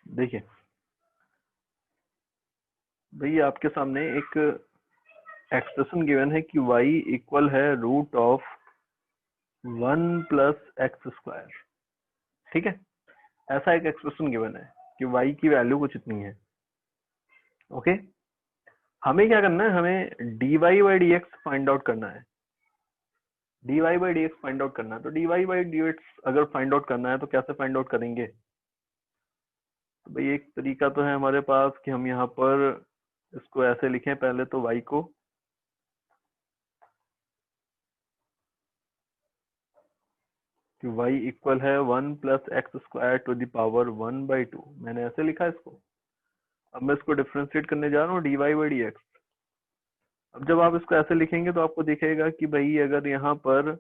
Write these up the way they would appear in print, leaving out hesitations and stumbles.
देखिए भैया आपके सामने एक एक्सप्रेशन गिवन है कि y इक्वल है रूट ऑफ 1 + x²। ठीक है, ऐसा एक एक्सप्रेशन गिवन है कि y की वैल्यू कुछ इतनी है। ओके, हमें क्या करना है, हमें dy/dx फाइंड आउट करना है। dy/dx फाइंड आउट करना है, तो dy/dx अगर फाइंड आउट करना है तो कैसे फाइंड आउट करेंगे? तो भाई एक तरीका तो है हमारे पास कि हम यहाँ पर इसको ऐसे लिखें, पहले तो y को कि y इक्वल है 1 + x² टू द पावर 1/2। मैंने ऐसे लिखा इसको। अब मैं इसको डिफरेंशिएट करने जा रहा हूँ dy/dx। अब जब आप इसको ऐसे लिखेंगे तो आपको दिखेगा कि भाई अगर यहाँ पर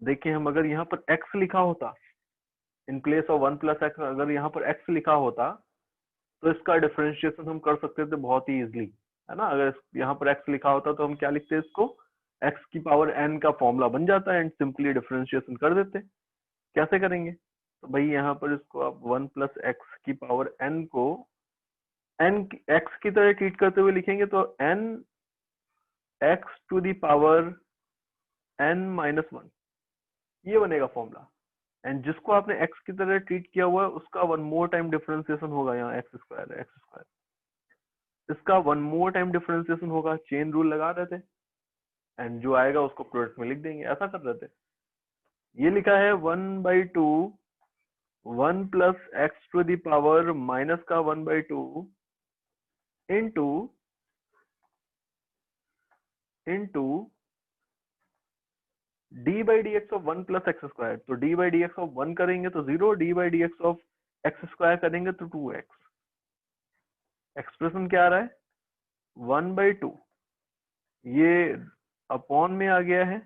देखिए, हम अगर यहाँ पर x लिखा होता इन प्लेस ऑफ 1 + x, अगर यहाँ पर x लिखा होता तो इसका डिफरेंशिएशन हम कर सकते थे बहुत ही इजिली, है ना। अगर यहाँ पर x लिखा होता तो हम क्या लिखते इसको, x की पावर n का फॉर्मूला बन जाता है एंड सिंपली डिफरेंशिएशन कर देते। कैसे करेंगे? तो भाई यहाँ पर इसको आप 1 + x की पावर n को n x की तरह ट्रीट करते हुए लिखेंगे तो n x to the power n-1, ये बनेगा फॉर्मूला। एंड जिसको आपने x की तरह ट्रीट किया हुआ है उसका वन मोर टाइम डिफरेंशिएशन होगा, यहाँ x²। इसका वन मोर टाइम डिफरेंशिएशन होगा, चेन रूल लगा रहे थे एंड जो आएगा उसको प्रोडक्ट में लिख देंगे, ऐसा कर रहे थे। ये लिखा है 1/2 1 + x to the power minus का 1/2 इंटू d/dx ऑफ 1 + x²। तो d/dx ऑफ 1 करेंगे तो 0, d/dx ऑफ x² करेंगे तो 2x। एक्सप्रेशन क्या आ रहा है? 1/2, ये अपॉन में आ गया है,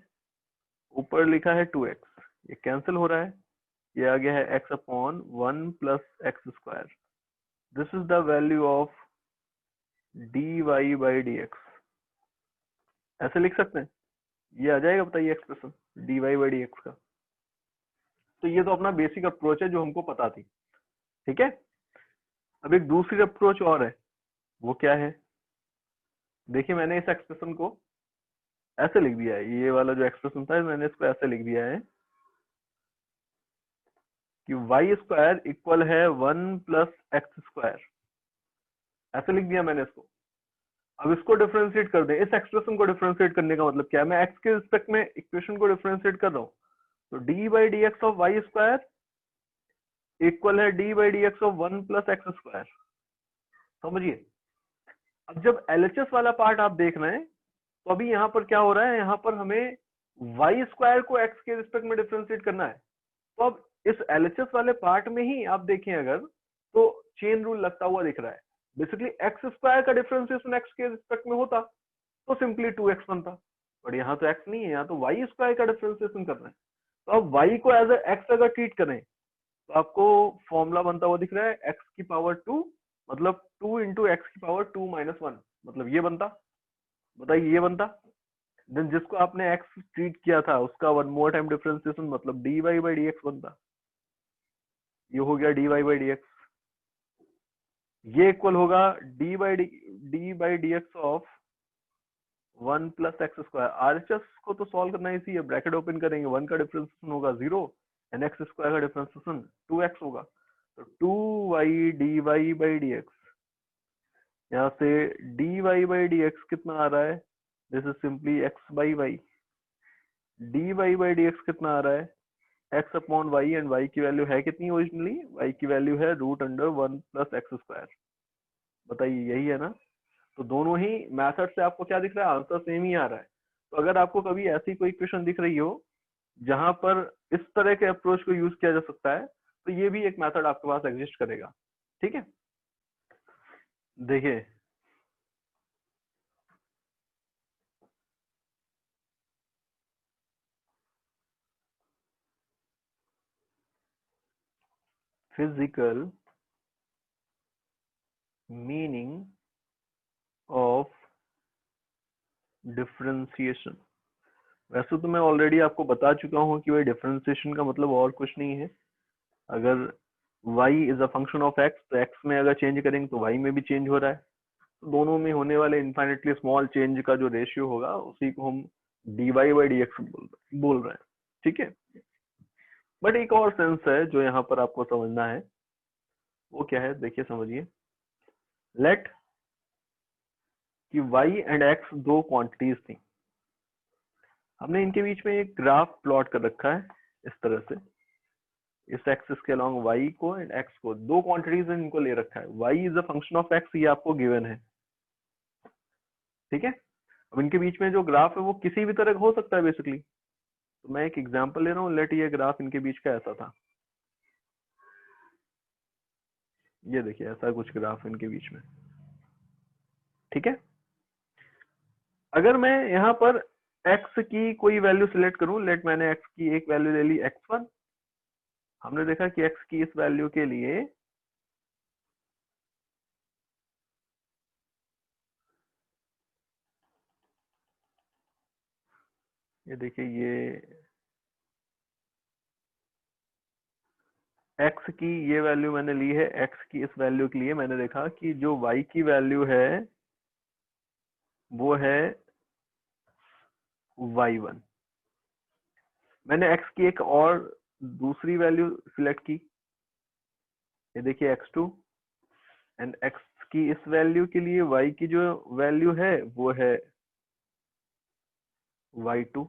ऊपर लिखा है 2x, ये कैंसिल हो रहा है, ये आ गया है x/1 + x²। This is the value of dy/dx। ऐसे लिख सकते हैं, ये आ जाएगा, बताइए एक्सप्रेशन dy/dx का। तो ये तो अपना बेसिक अप्रोच है जो हमको पता थी। ठीक है, अब एक दूसरी अप्रोच और है, वो क्या है? देखिए मैंने इस एक्सप्रेशन को ऐसे लिख दिया है, ये वाला जो एक्सप्रेशन था मैंने इसको ऐसे लिख दिया है कि y² इक्वल है 1 + x²। ऐसे लिख दिया मैंने इसको। अब इसको डिफरेंशिएट कर दें, इस एक्सप्रेशन को डिफरेंशिएट करने का मतलब क्या है? मैं x के रिस्पेक्ट में इक्वेशन को डिफरेंशिएट कर रहा हूँ, तो d/dx ऑफ y² इक्वल है d/dx ऑफ 1 + x²। समझिए, अब जब LHS वाला पार्ट आप देख रहे हैं तो अभी यहाँ पर क्या हो रहा है, यहाँ पर हमें y² को x के रिस्पेक्ट में डिफरेंशिएट करना है। तो अब इस LHS वाले पार्ट में ही आप देखें अगर, तो चेन रूल लगता हुआ दिख रहा है। बेसिकली x² का डिफरेंशिएशन x के रिस्पेक्ट में होता तो सिंपली 2x बनता, बट यहाँ तो x नहीं है, यहाँ तो y² का डिफरेंशिएशन कर रहे हैं। तो अब y को एज x अगर ट्रीट करें तो आपको फॉर्मूला बनता हुआ दिख रहा है x की पावर 2, मतलब 2 × x की पावर 2-1, मतलब ये बनता। बताइए ये बनता। देन जिसको आपने x ट्रीट किया था उसका वन मोर टाइम डिफरेंशिएशन मतलब dy/dx बनता। ये हो गया dy/dx। ये इक्वल होगा d/dx ऑफ 1 + x²। RHS को तो सॉल्व करना इसी है, ब्रैकेट ओपन करेंगे, 1 का डिफरेंशिएशन होगा 0 एंड x² का डिफरेंशिएशन 2x होगा, तो 2y dy/dx। यहाँ से dy/dx कितना आ रहा है? This is simply x/y। dy/dx कितना आ रहा है? x/y, एंड y की वैल्यू है कितनी ओरिजिनली? y की वैल्यू है √1 + x²। बताइए यही है ना? तो दोनों ही मेथड से आपको क्या दिख रहा है? आंसर सेम ही आ रहा है। तो अगर आपको कभी ऐसी कोई इक्वेशन दिख रही हो जहां पर इस तरह के अप्रोच को यूज किया जा सकता है, तो ये भी एक मेथड आपके पास एग्जिस्ट करेगा। ठीक है, देखिए फिजिकल मीनिंग ऑफ डिफरेंशिएशन। वैसे तो मैं ऑलरेडी आपको बता चुका हूँ कि भाई डिफरेंशिएशन का मतलब और कुछ नहीं है। अगर y is a function of x, तो x में अगर चेंज करेंगे तो y में भी चेंज हो रहा है, तो दोनों में होने वाले इनफाइनेटली स्मॉल चेंज का जो रेशियो होगा उसी को हम dy बाई dx बोल रहे हैं, ठीक है। बट एक और सेंस है जो यहाँ पर आपको समझना है, वो क्या है देखिए समझिए। लेट कि y एंड x दो क्वांटिटीज थी, हमने इनके बीच में एक ग्राफ प्लॉट कर रखा है इस तरह से, इस एक्सिस के अलोंग y को एंड x को, दो क्वांटिटीज इनको ले रखा है, y is a function of x, ये आपको गिवन है, ठीक है। अब इनके बीच में जो ग्राफ है वो किसी भी तरह का हो सकता है बेसिकली, तो मैं एक एग्जांपल ले रहा हूँ। लेट ये ग्राफ इनके बीच का ऐसा था, ये देखिए ऐसा कुछ ग्राफ इनके बीच में, ठीक है। अगर मैं यहाँ पर x की कोई वैल्यू सिलेक्ट करूं, लेट मैंने x की एक वैल्यू ले ली x1, हमने देखा कि x की इस वैल्यू के लिए ये देखिए, ये x की ये वैल्यू मैंने ली है, x की इस वैल्यू के लिए मैंने देखा कि जो y की वैल्यू है वो है y1। मैंने x की एक और दूसरी वैल्यू सिलेक्ट की, ये देखिए x2, एंड x की इस वैल्यू के लिए y की जो वैल्यू है वो है y2,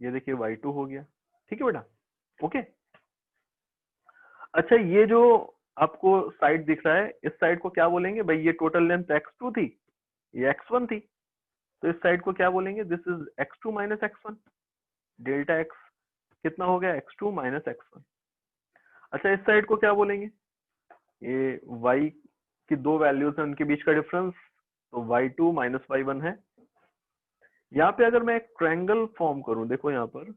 ये देखिए y2 हो गया, ठीक है बेटा, ओके। अच्छा, ये जो आपको साइड दिख रहा है, इस साइड को क्या बोलेंगे भाई, ये टोटल लेंथ x2 थी, ये x1 थी, तो इस साइड को क्या बोलेंगे, this is x2 minus x1, delta x कितना हो गया, x2 माइनस x1। अच्छा, इस साइड को क्या बोलेंगे, ये y की दो वैल्यूज है उनके बीच का डिफरेंस, तो y2 माइनस y1 है। यहाँ पे अगर मैं एक ट्रायंगल फॉर्म करूं, देखो यहाँ पर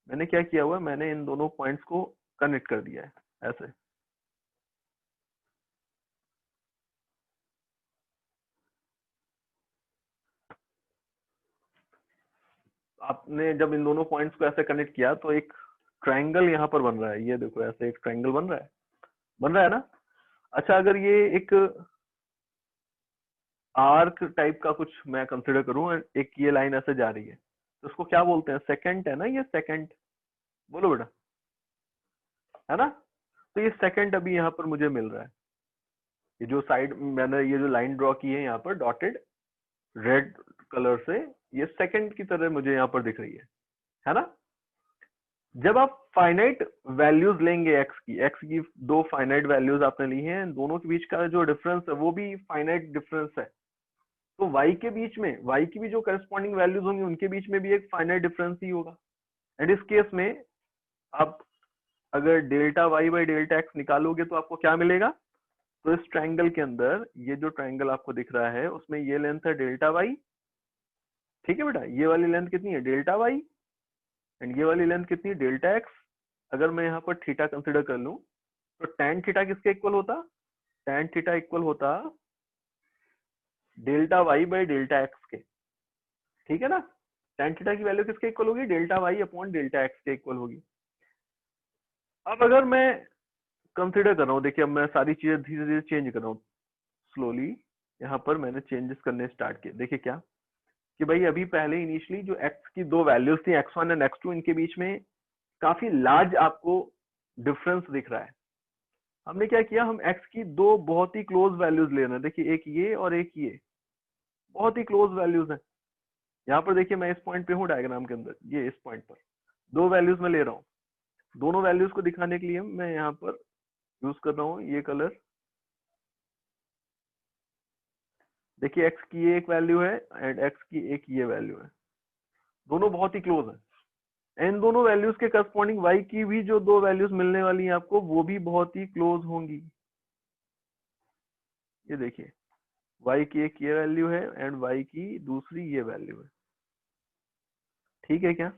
मैंने क्या किया हुआ है, मैंने इन दोनों पॉइंट्स को कनेक्ट कर दिया है ऐसे, आपने जब इन दोनों पॉइंट्स को ऐसे कनेक्ट किया तो एक ट्रायंगल यहाँ पर बन रहा है, ये देखो ऐसे एक ट्रायंगल बन रहा है ना। अच्छा, अगर ये एक आर्क टाइप का कुछ मैं कंसिडर करूं, एक ये लाइन ऐसे जा रही है, तो उसको क्या बोलते हैं, सेकंड है ना, ये सेकंड, बोलो बेटा, है ना। तो ये सेकंड अभी यहाँ पर मुझे मिल रहा है, ये जो साइड मैंने ये जो लाइन ड्रॉ की है यहाँ पर डॉटेड रेड कलर से, ये सेकंड की तरह मुझे यहाँ पर दिख रही है ना। जब आप फाइनाइट वैल्यूज लेंगे एक्स की दो फाइनाइट वैल्यूज आपने ली हैं, दोनों के बीच का जो डिफरेंस है वो भी फाइनाइट डिफरेंस है, तो y के बीच में y की भी जो करस्पॉन्डिंग वैल्यूज होंगी उनके बीच में भी एक फाइनाइट डिफरेंस ही होगा। एंड इस केस में आप अगर delta y by delta x निकालोगे तो आपको क्या मिलेगा, तो इस ट्रायंगल के अंदर ये जो ट्रायंगल आपको दिख रहा है उसमें ये लेंथ है डेल्टा y, ठीक है बेटा, ये वाली लेंथ कितनी है डेल्टा y, एंड ये वाली लेंथ कितनी है डेल्टा x। अगर मैं यहाँ पर थीटा कंसिडर कर लूं तो tan थीटा किसके इक्वल होता, tan थीटा इक्वल होता delta y by delta x के, ठीक है ना। tan थीटा की वैल्यू किसके इक्वल होगी, delta y upon delta x के इक्वल होगी। अब अगर मैं कंसिडर कर रहा हूँ, देखिए अब मैं सारी चीजें धीरे धीरे चेंज कर रहा हूँ स्लोली, यहाँ पर मैंने चेंजेस करने स्टार्ट किए, देखिए क्या कि भाई अभी पहले इनिशियली जो x की दो वैल्यूज थी x1 एंड x2, इनके बीच में काफी लार्ज आपको डिफरेंस दिख रहा है। हमने क्या किया, हम x की दो बहुत ही क्लोज वैल्यूज ले रहे हैं, देखिए एक ये और एक ये बहुत ही क्लोज वैल्यूज हैं। यहाँ पर देखिए मैं इस पॉइंट पे हूँ डायग्राम के अंदर, ये इस पॉइंट पर दो वैल्यूज में ले रहा हूँ, दोनों वैल्यूज को दिखाने के लिए मैं यहाँ पर यूज कर रहा हूँ ये कलर। देखिए x की ये एक वैल्यू है एंड x की एक ये वैल्यू है, दोनों बहुत ही क्लोज है। इन दोनों वैल्यूज के करस्पॉन्डिंग y की भी जो दो वैल्यूज मिलने वाली हैं आपको वो भी बहुत ही क्लोज होंगी, ये देखिए y की एक ये वैल्यू है एंड y की दूसरी ये वैल्यू है, ठीक है क्या,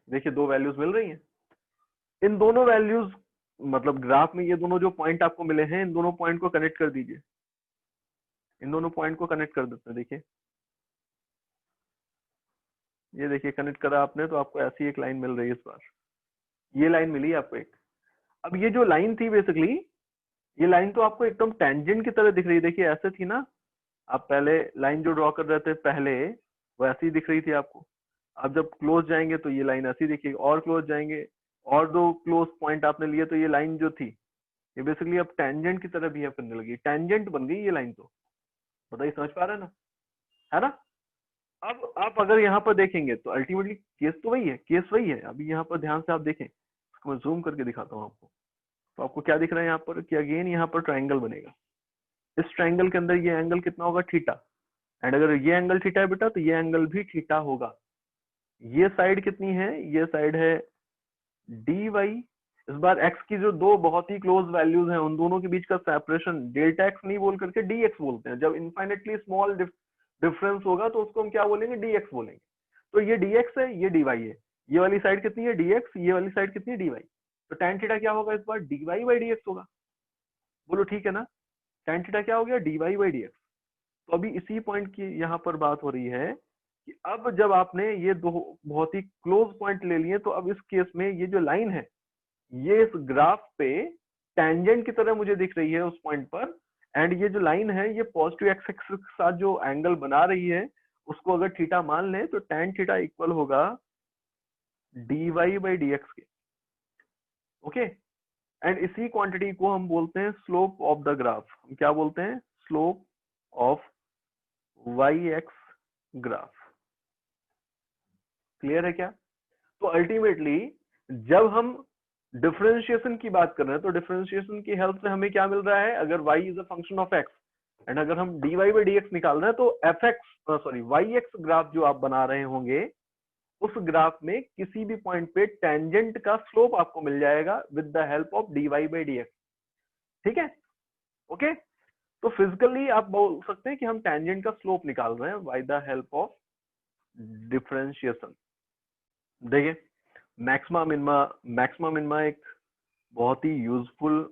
देखिए दो वैल्यूज मिल रही हैं। इन दोनों वैल्यूज मतलब ग्राफ में ये दोनों जो पॉइंट आपको मिले हैं, इन दोनों पॉइंट को कनेक्ट कर दीजिए, इन दोनों पॉइंट को कनेक्ट कर देते हैं, देखिए ये देखिए कनेक्ट करा आपने तो आपको ऐसी एक लाइन मिल रही है इस बार, ये लाइन मिली आपको एक। अब ये जो लाइन थी बेसिकली, ये लाइन तो आपको एकदम टेंजेंट की तरह दिख रही है, देखिए ऐसे थी ना, आप पहले लाइन जो ड्रॉ कर रहे थे पहले वो ऐसी दिख रही थी आपको। अब जब क्लोज जाएंगे तो ये लाइन ऐसी दिखेगी, और क्लोज जाएंगे और दो क्लोज पॉइंट आपने लिए तो ये लाइन जो थी ये बेसिकली अब टेंजेंट की तरह बिहेव करने लगी, टेंजेंट बन गई ये लाइन। तो बताइए, समझ पा रहे हैं ना, है ना। अब आप अगर यहाँ पर देखेंगे तो अल्टीमेटली केस तो वही है, केस वही है। अभी यहाँ पर ध्यान से आप देखें, इसको मैं जूम करके दिखाता हूँ आपको। तो आपको क्या दिख रहा है यहाँ पर कि अगेन यहाँ पर ट्राइंगल बनेगा। इस ट्राइंगल के अंदर ये एंगल कितना होगा, थीटा। एंड अगर ये एंगल थीटा है बेटा तो ये एंगल भी थीटा होगा। ये साइड कितनी है, ये साइड है डी वाई। इस बार एक्स की जो दो बहुत ही क्लोज वैल्यूज हैं उन दोनों के बीच का सेपरेशन डेल्टा एक्स नहीं बोल करके डी एक्स बोलते हैं। जब इनफाइनेटली स्मॉल डिफरेंस होगा तो उसको हम क्या बोलेंगे, डी एक्स बोलेंगे। तो ये डी एक्स है, ये डी वाई है। ये वाली साइड कितनी है, डी एक्स, ये वाली साइड कितनी है, डी वाई। तो tan थीटा क्या होगा इस बार, d y by d x होगा। बोलो ठीक है ना, tan थीटा क्या हो गया, d y by d x. तो अभी इसी पॉइंट की यहाँ पर बात हो रही है कि अब जब आपने ये दो बहुत ही क्लोज पॉइंट ले लिए तो अब इस केस में ये जो लाइन है ये इस ग्राफ पे टेंजेंट की तरह मुझे दिख रही है उस पॉइंट पर। एंड ये जो लाइन है ये पॉजिटिव एक्स एक्सिस के साथ जो एंगल बना रही है उसको अगर थीटा मान लें तो tan थीटा इक्वल होगा d y by d x के। ओके, एंड इसी क्वांटिटी को हम बोलते हैं स्लोप ऑफ द ग्राफ। हम क्या बोलते हैं, slope of y x graph. Clear है क्या। तो अल्टीमेटली जब हम डिफरेंशिएशन की बात कर रहे हैं तो डिफरेंशिएशन की हेल्प से हमें क्या मिल रहा है, अगर y is a function of x and अगर हम dy बाई डी एक्स निकाल रहे हैं तो वाई एक्स ग्राफ जो आप बना रहे होंगे उस ग्राफ में किसी भी पॉइंट पे टेंजेंट का स्लोप आपको मिल जाएगा with the help of dy by d x. ठीक है, ओके। तो फिजिकली आप बोल सकते हैं कि हम टेंजेंट का स्लोप निकाल रहे हैं by the help of differentiation. देखिए, मैक्सिमा मिनिमा एक बहुत ही यूजफुल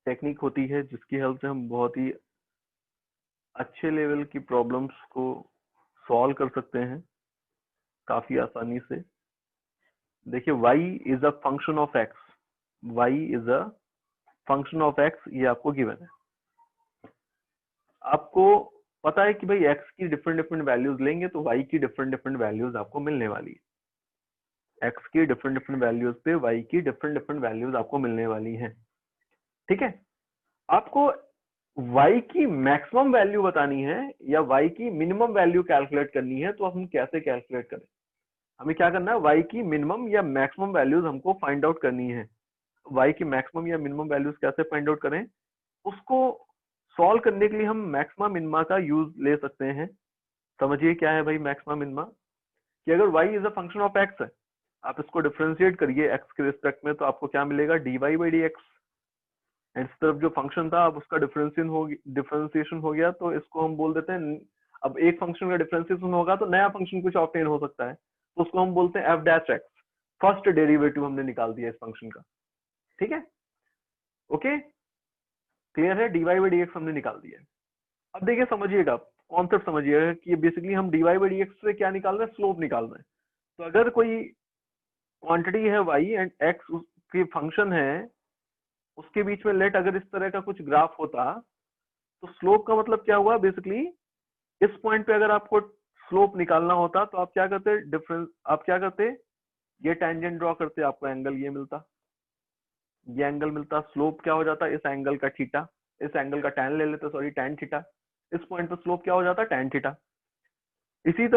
टेक्निक होती है जिसकी हेल्प से हम बहुत ही अच्छे लेवल की प्रॉब्लम्स को सॉल्व कर सकते हैं काफी आसानी से। देखिए, y is a function of x, y is a function of x, ये आपको गिवन है। आपको पता है कि भाई x की डिफरेंट डिफरेंट वैल्यूज लेंगे तो y की डिफरेंट डिफरेंट वैल्यूज आपको मिलने वाली है। x की डिफरेंट डिफरेंट वैल्यूज पे y की डिफरेंट डिफरेंट वैल्यूज आपको मिलने वाली हैं। ठीक है, आपको y की मैक्सिमम वैल्यू बतानी है या y की मिनिमम वैल्यू कैलकुलेट करनी है, तो हम कैसे कैलकुलेट करें, हमें क्या करना है, y की मिनिमम या मैक्सिमम वैल्यूज हमको फाइंड आउट करनी है। y की मैक्सिमम या मिनिमम वैल्यूज कैसे फाइंड आउट करें, उसको सॉल्व करने के लिए हम मैक्सिमा मिनिमा का यूज ले सकते हैं। समझिए क्या है भाई मैक्सिमा मिनिमा, कि अगर y is a function of x है, आप इसको डिफरेंशिएट करिए x के रिस्पेक्ट में तो आपको क्या मिलेगा, dy by d x. And इस तरफ जो फंक्शन था अब उसका डिफरेंशिएशन हो गया तो इसको हम बोल देते हैं, अब एक फंक्शन का डिफरेंशिएशन होगा तो नया फंक्शन कुछ ऑब्टेन हो सकता है तो उसको हम बोलते हैं F dash x. First derivative हमने निकाल दिया इस फंक्शन का। ठीक है, ओके, क्लियर है, dy बाई डी एक्स हमने निकाल दिया। अब देखिए, समझिएगा कॉन्सेप्ट समझिएगा कि बेसिकली हम dy बाई डी एक्स से क्या निकाल रहे हैं, स्लोप निकाल रहे हैं। तो अगर कोई क्वांटिटी है y एंड x उसकी फंक्शन है, उसके बीच में लेट अगर इस तरह का कुछ ग्राफ होता तो स्लोप का मतलब क्या हुआ, बेसिकली इस पॉइंट पे अगर आपको स्लोप निकालना होता तो आप क्या करते, डिफरेंस आप क्या करते, ये टेंजेंट ड्रॉ करते, आपको एंगल ये मिलता, ये एंगल मिलता, स्लोप क्या हो जाता इस एंगल का थीटा, इस एंगल का टैन ले लेते, सॉरी टैन थीटा। इस पॉइंट पे स्लोप क्या हो जाता, टैन थीटा। इसी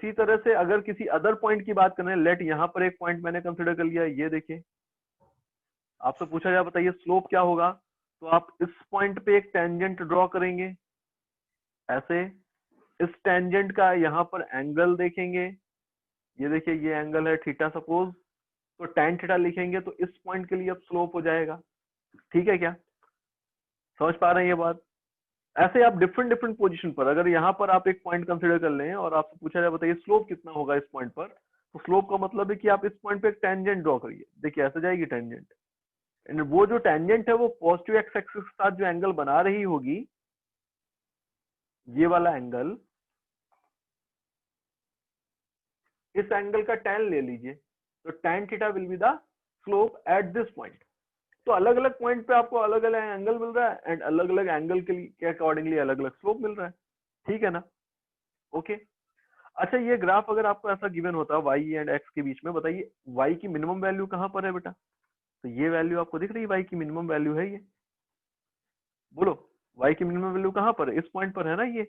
तरह से अगर किसी अदर पॉइंट की बात करें, लेट यहाँ पर एक पॉइंट मैंने कंसिडर कर लिया, ये देखिए आपसे पूछा जाए बताइए स्लोप क्या होगा, तो आप इस पॉइंट पे एक टेंजेंट ड्रॉ करेंगे ऐसे, इस टेंजेंट का यहाँ पर एंगल देखेंगे, ये देखिए ये एंगल है थीटा सपोज, तो tan थीटा लिखेंगे तो इस पॉइंट के लिए अब स्लोप हो जाएगा। ठीक है क्या, समझ पा रहे हैं ये बात। ऐसे आप डिफरेंट डिफरेंट पोजीशन पर अगर यहाँ पर आप एक पॉइंट कंसीडर कर लें और आपसे पूछा जाए बताइए स्लोप कितना होगा इस पॉइंट पर, तो स्लोप का मतलब है कि आप इस पॉइंट पे एक टेंजेंट ड्रॉ करिए। देखिए ऐसे जाएगी टेंजेंट, एंड वो जो टेंजेंट है वो पॉजिटिव एक्स एक्सिस के साथ जो एंगल बना रही होगी, ये वाला एंगल, इस एंगल का tan ले लीजिए, तो tan theta will be the slope at this point. तो अलग अलग पॉइंट पे आपको अलग अलग एंगल मिल रहा है एंड अलग अलग एंगल के अकॉर्डिंगली अलग अलग स्लोप मिल रहा है, ठीक है ना? ओके। अच्छा, ये ग्राफ अगर आपको ऐसा गिवन होता है y एंड x के बीच में, बताइए y की मिनिमम वैल्यू कहाँ पर है बेटा? तो ये वैल्यू आपको दिख रही है, y की मिनिमम वैल्यू है ये, बोलो y की मिनिमम वैल्यू कहाँ पर है? इस पॉइंट पर है ना ये।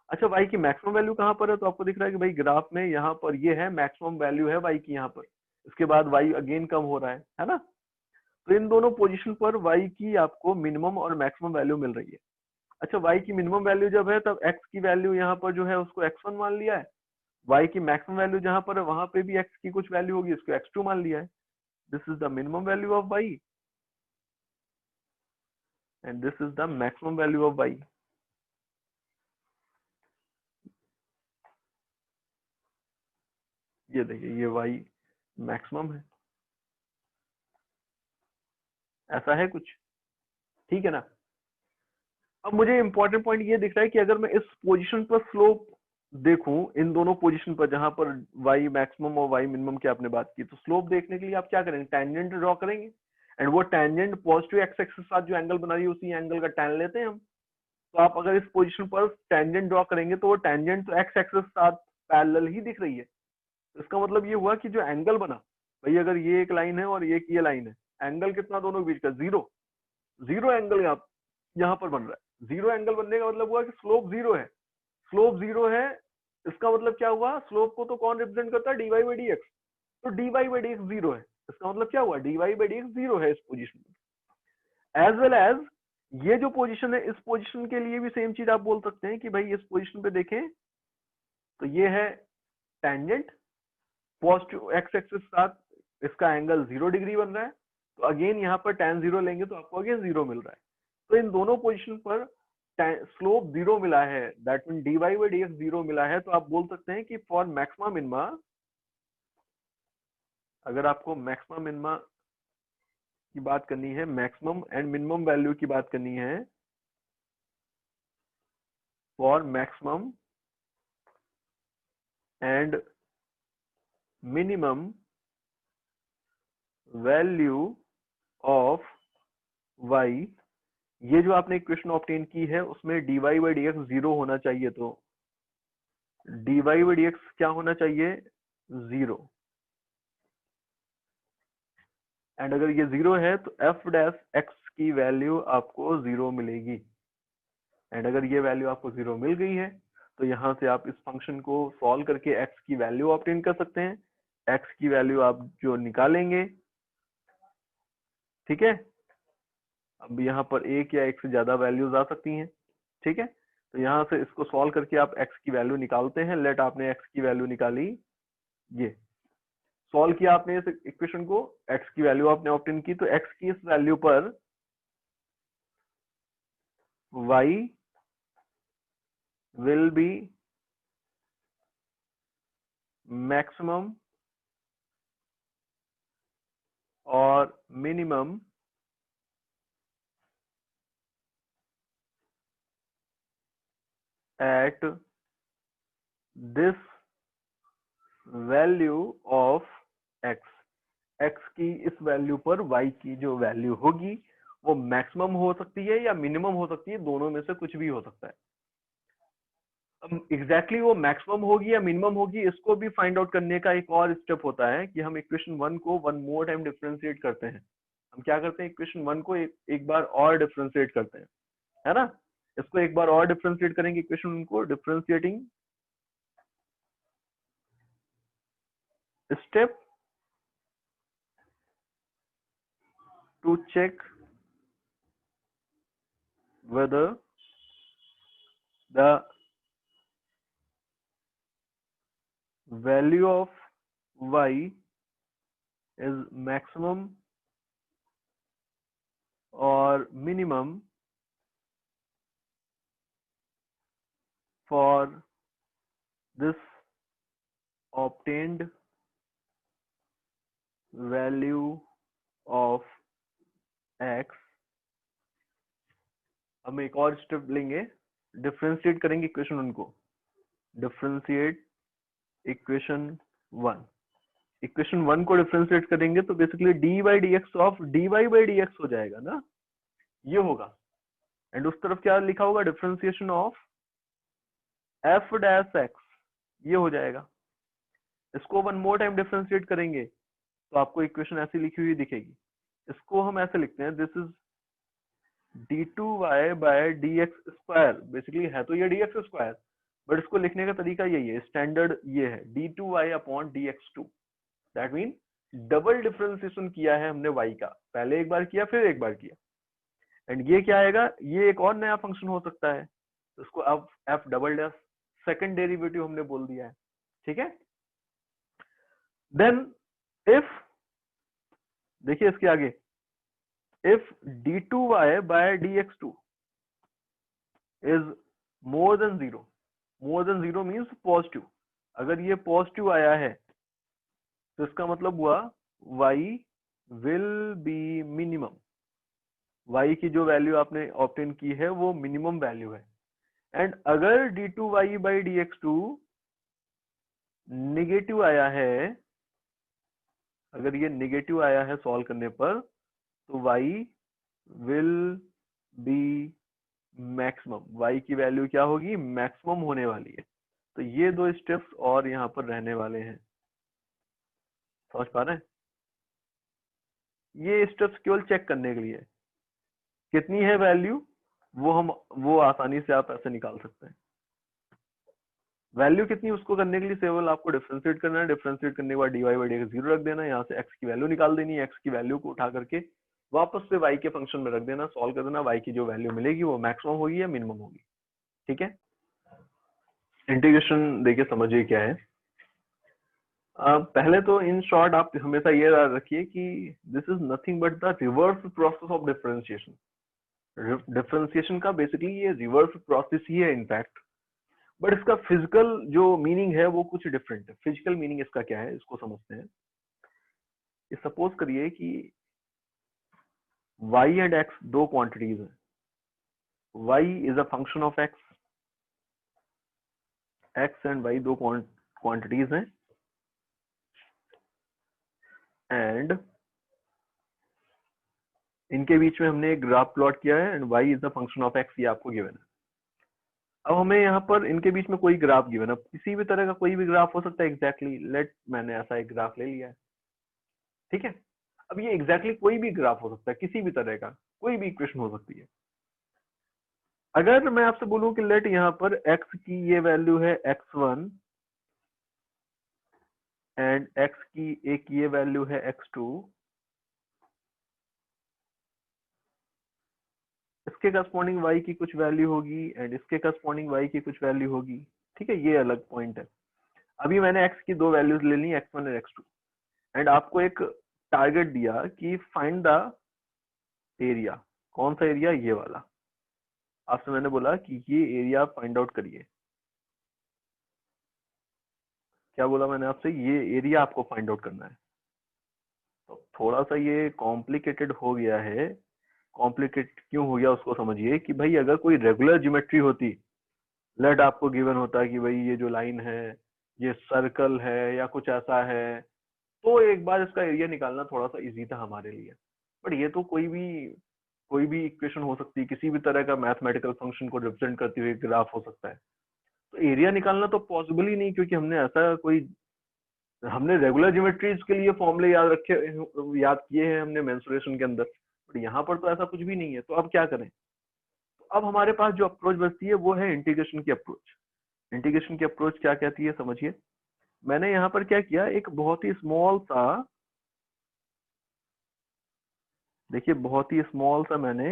अच्छा, y की मैक्सिमम वैल्यू कहाँ पर है? तो आपको दिख रहा है कि भाई ग्राफ में यहाँ पर ये है, मैक्सिमम वैल्यू है y की यहाँ पर, इसके बाद y अगेन कम हो रहा है ना? तो इन दोनों पोजीशन पर y की आपको मिनिमम और मैक्सिमम वैल्यू मिल रही है। अच्छा, y की मिनिमम वैल्यू जब है तब x की वैल्यू यहाँ पर जो है उसको x1 मान लिया है, y की मैक्सिमम वैल्यू जहां पर है वहां पे भी x की कुछ वैल्यू होगी, इसको x2 मान लिया है। This is the minimum value of y and this is the maximum value of y। ये देखिए, ये y मैक्सिमम है, ऐसा है कुछ, ठीक है ना? अब मुझे इंपॉर्टेंट पॉइंट ये दिख रहा है कि अगर मैं इस पोजीशन पर स्लोप देखूं, इन दोनों पोजीशन पर जहां पर y मैक्सिमम और y मिनिमम की आपने बात की, तो स्लोप देखने के लिए आप क्या करेंगे? टेंजेंट ड्रॉ करेंगे एंड वो टेंजेंट पॉजिटिव एक्स एक्सिस के साथ जो एंगल बना रही है उसी एंगल का tan लेते हैं हम। तो आप अगर इस पोजीशन पर टेंजेंट ड्रॉ करेंगे तो वो टेंजेंट तो एक्स एक्सिस के साथ पैरेलल ही दिख रही है। इसका मतलब ये हुआ कि जो एंगल बना, भाई अगर ये एक लाइन है और ये लाइन है, एंगल कितना दोनों के बीच का? जीरो। जीरो एंगल यहाँ पर बन रहा है। जीरो एंगल बनने का मतलब हुआ कि स्लोप जीरो है। स्लोप जीरो है, इसका मतलब क्या हुआ? स्लोप को तो कौन रिप्रेजेंट करता है? dy by d x. तो dy by d x zero है, इसका मतलब क्या हुआ? dy by d x zero है इस पोजीशन में। एज वेल एज ये जो पोजीशन है, इस पोजीशन के लिए भी सेम चीज आप बोल सकते हैं कि भाई इस पोजीशन पे देखें तो ये है टेंजेंट, पॉजिटिव एक्स एक्सिस के साथ इसका एंगल 0 डिग्री बन रहा है, तो अगेन यहाँ पर tan 0 लेंगे तो आपको अगेन 0 मिल रहा है। तो इन दोनों पोजीशन पर स्लोप 0 मिला है, that mean dy by d x 0 मिला है। तो आप बोल सकते हैं कि फॉर मैक्सिमम मिनिमा, अगर आपको मैक्सिमम मिनिमा की बात करनी है, मैक्सिमम एंड मिनिमम वैल्यू की बात करनी है, for maximum and minimum value of y, ये जो आपने इक्वेशन ऑब्टेन की है उसमें dy बाई डी एक्स 0 होना चाहिए। तो dy बाई डी एक्स क्या होना चाहिए? 0। एंड अगर ये 0 है तो f डैश x की वैल्यू आपको 0 मिलेगी। एंड अगर ये वैल्यू आपको 0 मिल गई है तो यहाँ से आप इस फंक्शन को सॉल्व करके x की वैल्यू ऑब्टेन कर सकते हैं। x की वैल्यू आप जो निकालेंगे, ठीक है, अब यहाँ पर एक या एक से ज्यादा वैल्यूज आ सकती हैं, ठीक है। तो यहाँ से इसको सॉल्व करके आप x की वैल्यू निकालते हैं। लेट आपने x की वैल्यू निकाली, ये सॉल्व किया आपने इस इक्वेशन को, x की वैल्यू आपने ऑब्टेन की, तो x की इस वैल्यू पर y will be maximum or minimum at this value of x। x की इस वैल्यू पर y की जो वैल्यू होगी वो मैक्सिमम हो सकती है या मिनिमम हो सकती है, दोनों में से कुछ भी हो सकता है। एग्जैक्टली वो मैक्सिमम होगी या मिनिमम होगी, इसको भी फाइंड आउट करने का एक और स्टेप होता है कि हम इक्वेशन 1 को वन मोर टाइम डिफरेंशिएट करते हैं। हम क्या करते हैं? इक्वेशन 1 को एक बार और डिफरेंशिएट करते हैं, है ना? इसको एक बार और डिफरेंशिएट करेंगे, इक्वेशन को differentiating step to check whether the value of y is maximum or minimum for this obtained value of x। हम एक और स्टेप लेंगे, डिफरेंशिएट करेंगे इक्वेशन उनको, डिफरेंशिएट इक्वेशन 1। इक्वेशन 1 को डिफरेंशिएट करेंगे तो basically d by d x of d y by d x हो जाएगा ना, ये होगा। एंड उस तरफ क्या लिखा होगा, differentiation of F dash x, ये हो जाएगा। इसको वन मोर टाइम डिफरेंशिएट करेंगे तो आपको इक्वेशन ऐसी लिखी हुई दिखेगी। इसको हम ऐसे लिखते हैं, this is d two y by d x square. Basically है तो ये डी एक्स स्क्वायर, बट इसको लिखने का तरीका यही है, स्टैंडर्ड ये है d two y upon d x two. That mean double differentiation किया है हमने y का, पहले एक बार किया फिर एक बार किया। एंड ये क्या आएगा, ये एक और नया फंक्शन हो सकता है, तो इसको अब F double dash second derivative हमने बोल दिया है, ठीक है। देन इफ, देखिए इसके आगे, if d2y by dx2 is more than zero, more than zero means positive. अगर ये पॉजिटिव आया है तो इसका मतलब हुआ y will be minimum. y की जो वैल्यू आपने ऑब्टेन की है वो मिनिमम वैल्यू है। एंड अगर d2y बाई dx2 निगेटिव आया है, अगर ये निगेटिव आया है सॉल्व करने पर, तो y will be maximum, y की वैल्यू क्या होगी, मैक्सिमम होने वाली है। तो ये दो स्टेप्स और यहाँ पर रहने वाले हैं, समझ पा रहे हैं। ये स्टेप्स केवल चेक करने के लिए, कितनी है वैल्यू वो आसानी से आप ऐसे निकाल सकते हैं। वैल्यू कितनी उसको करने के लिए केवल आपको डिफरेंशिएट करना है, डिफरेंशिएट करने के बाद dy बाई dx जीरो रख देना है, यहाँ से x की वैल्यू निकाल देनी है, x की वैल्यू को उठा करके वापस से y के फंक्शन में रख देना, सॉल्व कर देना, y की जो वैल्यू मिलेगी वो मैक्सिमम होगी या मिनिमम होगी, ठीक है। इंटीग्रेशन देखिए समझिए क्या है। पहले तो इन शॉर्ट आप हमेशा ये याद रखिए कि this is nothing but the reverse process of differentiation. Differentiation का बेसिकली ये रिवर्स प्रोसेस ही है इनफैक्ट, बट इसका फिजिकल जो मीनिंग है वो कुछ डिफरेंट है। फिजिकल मीनिंग इसका क्या है, इसको समझते हैं। सपोज करिए कि y एंड x दो क्वांटिटीज हैं, y is a function of x, x and y दो क्वांटिटीज हैं, एंड इनके बीच में हमने एक ग्राफ प्लॉट किया है, and y is the function of x, ये आपको गिवन है। अब हमें यहाँ पर इनके बीच में कोई ग्राफ गिवन है, किसी भी तरह का कोई भी ग्राफ हो सकता है, एग्जैक्टली लेट मैंने ऐसा एक ग्राफ ले लिया है, ठीक है। अब ये एग्जैक्टली कोई भी ग्राफ हो सकता है, किसी भी तरह का कोई भी इक्वेशन हो सकती है। अगर मैं आपसे बोलूं कि लेट यहाँ पर x की ये वैल्यू है x1 एंड x की एक ये वैल्यू है x2, इसके करस्पॉन्डिंग y की कुछ वैल्यू होगी एंड इसके करस्पॉन्डिंग y की कुछ वैल्यू होगी, ठीक है। ये अलग पॉइंट है। अभी मैंने x की दो वैल्यूज ले ली, x1 और x2, एंड आपको एक टारगेट दिया कि फाइंड द एरिया। कौन सा एरिया, ये वाला। आपसे मैंने बोला कि ये एरिया फाइंड आउट करिए। क्या बोला मैंने आपसे, ये एरिया आपको फाइंड आउट करना है। तो थोड़ा सा ये कॉम्प्लिकेटेड हो गया है। कॉम्प्लिकेटेड क्यों हो गया उसको समझिए कि भाई अगर कोई रेगुलर ज्योमेट्री होती, लेट आपको गिवन होता कि भाई ये जो लाइन है ये सर्कल है या कुछ ऐसा है, तो एक बार इसका एरिया निकालना थोड़ा सा इजी था हमारे लिए। बट ये तो कोई भी इक्वेशन हो सकती है, किसी भी तरह का मैथमेटिकल फंक्शन को रिप्रेजेंट करते हुए ग्राफ हो सकता है, तो एरिया निकालना तो पॉसिबल ही नहीं, क्योंकि हमने रेगुलर ज्योमेट्रीज के लिए फॉर्मूले याद किए हैं हमने मेंसुरेशन के अंदर, बट यहाँ पर तो ऐसा कुछ भी नहीं है। तो अब क्या करें, तो अब हमारे पास जो अप्रोच बचती है वो है इंटीग्रेशन की अप्रोच। इंटीग्रेशन की अप्रोच क्या कहती है समझिए। मैंने यहाँ पर क्या किया, एक बहुत ही स्मॉल सा, देखिए बहुत ही स्मॉल सा मैंने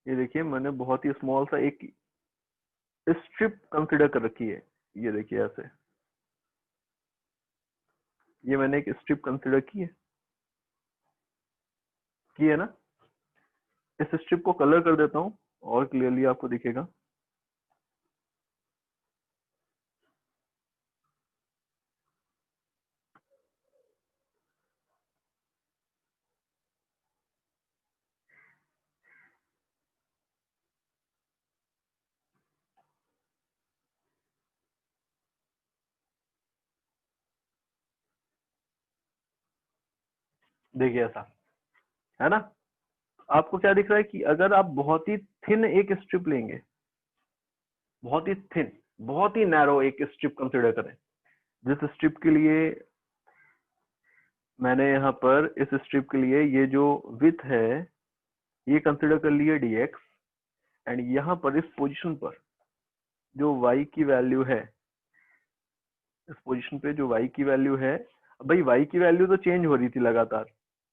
ये देखिए मैंने बहुत ही स्मॉल सा एक स्ट्रिप कंसिडर कर रखी है। ये देखिए ऐसे, ये मैंने एक स्ट्रिप कंसिडर की है ना। इस स्ट्रिप को कलर कर देता हूँ और क्लियरली आपको दिखेगा। देखिए ऐसा है ना, आपको क्या दिख रहा है कि अगर आप बहुत ही थिन एक स्ट्रिप लेंगे, बहुत ही थिन, बहुत ही नैरो एक स्ट्रिप कंसिडर करें, जिस स्ट्रिप के लिए मैंने यहाँ पर इस स्ट्रिप के लिए ये जो विथ है ये कंसिडर कर लिया dx, एंड यहाँ पर इस पोजीशन पर जो y की वैल्यू है, इस पोजीशन पे जो y की वैल्यू है, भाई y की वैल्यू तो चेंज हो रही थी लगातार,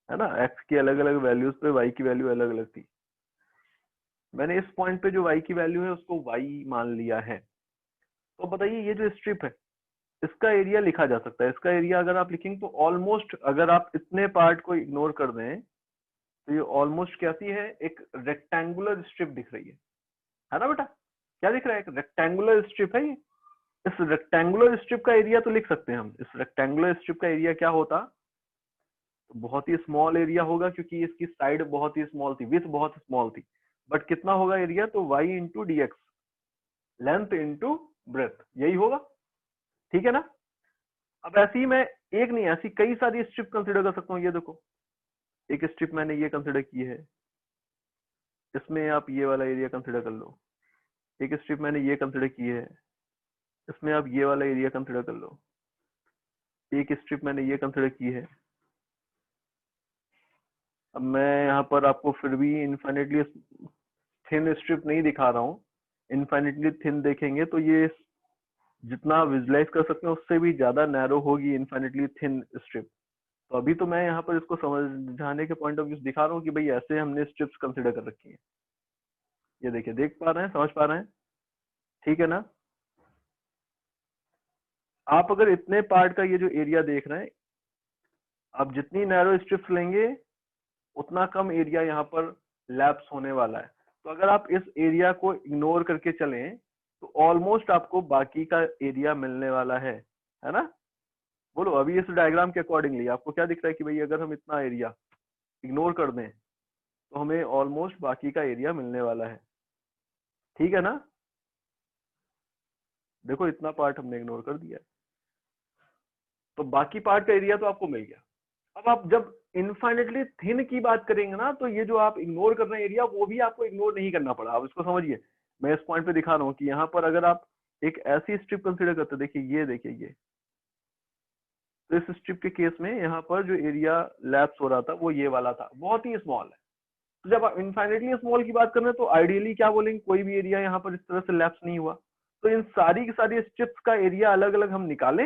है ना, x की अलग अलग वैल्यूज पे y की वैल्यू अलग अलग थी। मैंने इस पॉइंट पे जो y की वैल्यू है उसको y मान लिया है। तो बताइए ये जो स्ट्रिप है इसका एरिया लिखा जा सकता है। इसका एरिया अगर आप लिखेंगे तो ऑलमोस्ट, अगर आप इतने पार्ट को इग्नोर कर दें तो ये ऑलमोस्ट कैसी है, एक रेक्टेंगुलर स्ट्रिप दिख रही है ना बेटा, क्या दिख रहा है, एक रेक्टेंगुलर स्ट्रिप है ये। इस रेक्टेंगुलर स्ट्रिप का एरिया तो लिख सकते हैं हम, इस रेक्टेंगुलर स्ट्रिप का एरिया क्या होता, तो बहुत ही स्मॉल एरिया होगा क्योंकि इसकी साइड बहुत ही स्मॉल थी, विड्थ बहुत स्मॉल थी, बट कितना होगा एरिया, तो y into d x, length into breadth, यही होगा, ठीक है ना। अब ऐसी ही मैं एक नहीं, ऐसी कई सारी स्ट्रिप कंसिडर कर सकता हूँ। ये देखो एक स्ट्रिप मैंने ये कंसिडर की है, इसमें आप ये वाला एरिया कंसिडर कर लो। एक स्ट्रिप मैंने ये कंसिडर की है, इसमें आप ये वाला एरिया कंसिडर कर लो। एक स्ट्रिप मैंने ये कंसिडर की है। अब मैं यहाँ पर आपको फिर भी इनफाइनेटली थिन स्ट्रिप नहीं दिखा रहा हूँ, इनफाइनेटली थिन देखेंगे तो ये जितना विजुलाइज कर सकते हैं उससे भी ज्यादा नैरो होगी इनफाइनेटली थिन स्ट्रिप। तो अभी तो मैं यहाँ पर इसको समझाने के पॉइंट ऑफ व्यू दिखा रहा हूँ कि भाई ऐसे हमने स्ट्रिप्स कंसिडर कर रखी है। ये देखिए, देख पा रहे हैं, समझ पा रहे हैं, ठीक है ना। आप अगर इतने पार्ट का ये जो एरिया देख रहे हैं, आप जितनी नैरो स्ट्रिप्स लेंगे उतना कम एरिया यहाँ पर लैप्स होने वाला है। तो अगर आप इस एरिया को इग्नोर करके चलें तो ऑलमोस्ट आपको बाकी का एरिया मिलने वाला है ना। बोलो अभी इस डायग्राम के अकॉर्डिंगली आपको क्या दिख रहा है कि भाई अगर हम इतना एरिया इग्नोर कर दें तो हमें ऑलमोस्ट बाकी का एरिया मिलने वाला है, ठीक है ना। देखो इतना पार्ट हमने इग्नोर कर दिया है, तो बाकी पार्ट का एरिया तो आपको मिल गया। अब आप जब इनफाइनेटली थिन की बात करेंगे ना, तो ये जो आप इग्नोर कर रहे हैं एरिया वो भी आपको इग्नोर नहीं करना पड़ा। आप इसको समझिए, मैं इस पॉइंट पे दिखा रहा हूँ कि यहाँ पर अगर आप एक ऐसी स्ट्रिप कंसिडर करते, देखिए ये, तो इस स्ट्रिप के केस में यहाँ पर जो एरिया लैप्स हो रहा था वो ये वाला था, बहुत ही स्मॉल है। तो जब आप इनफाइनेटली स्मॉल की बात कर रहे हैं तो आइडियली क्या बोलेंगे, कोई भी एरिया यहाँ पर इस तरह से लैप्स नहीं हुआ। तो इन सारी की सारी स्ट्रिप्स का एरिया अलग अलग हम निकालें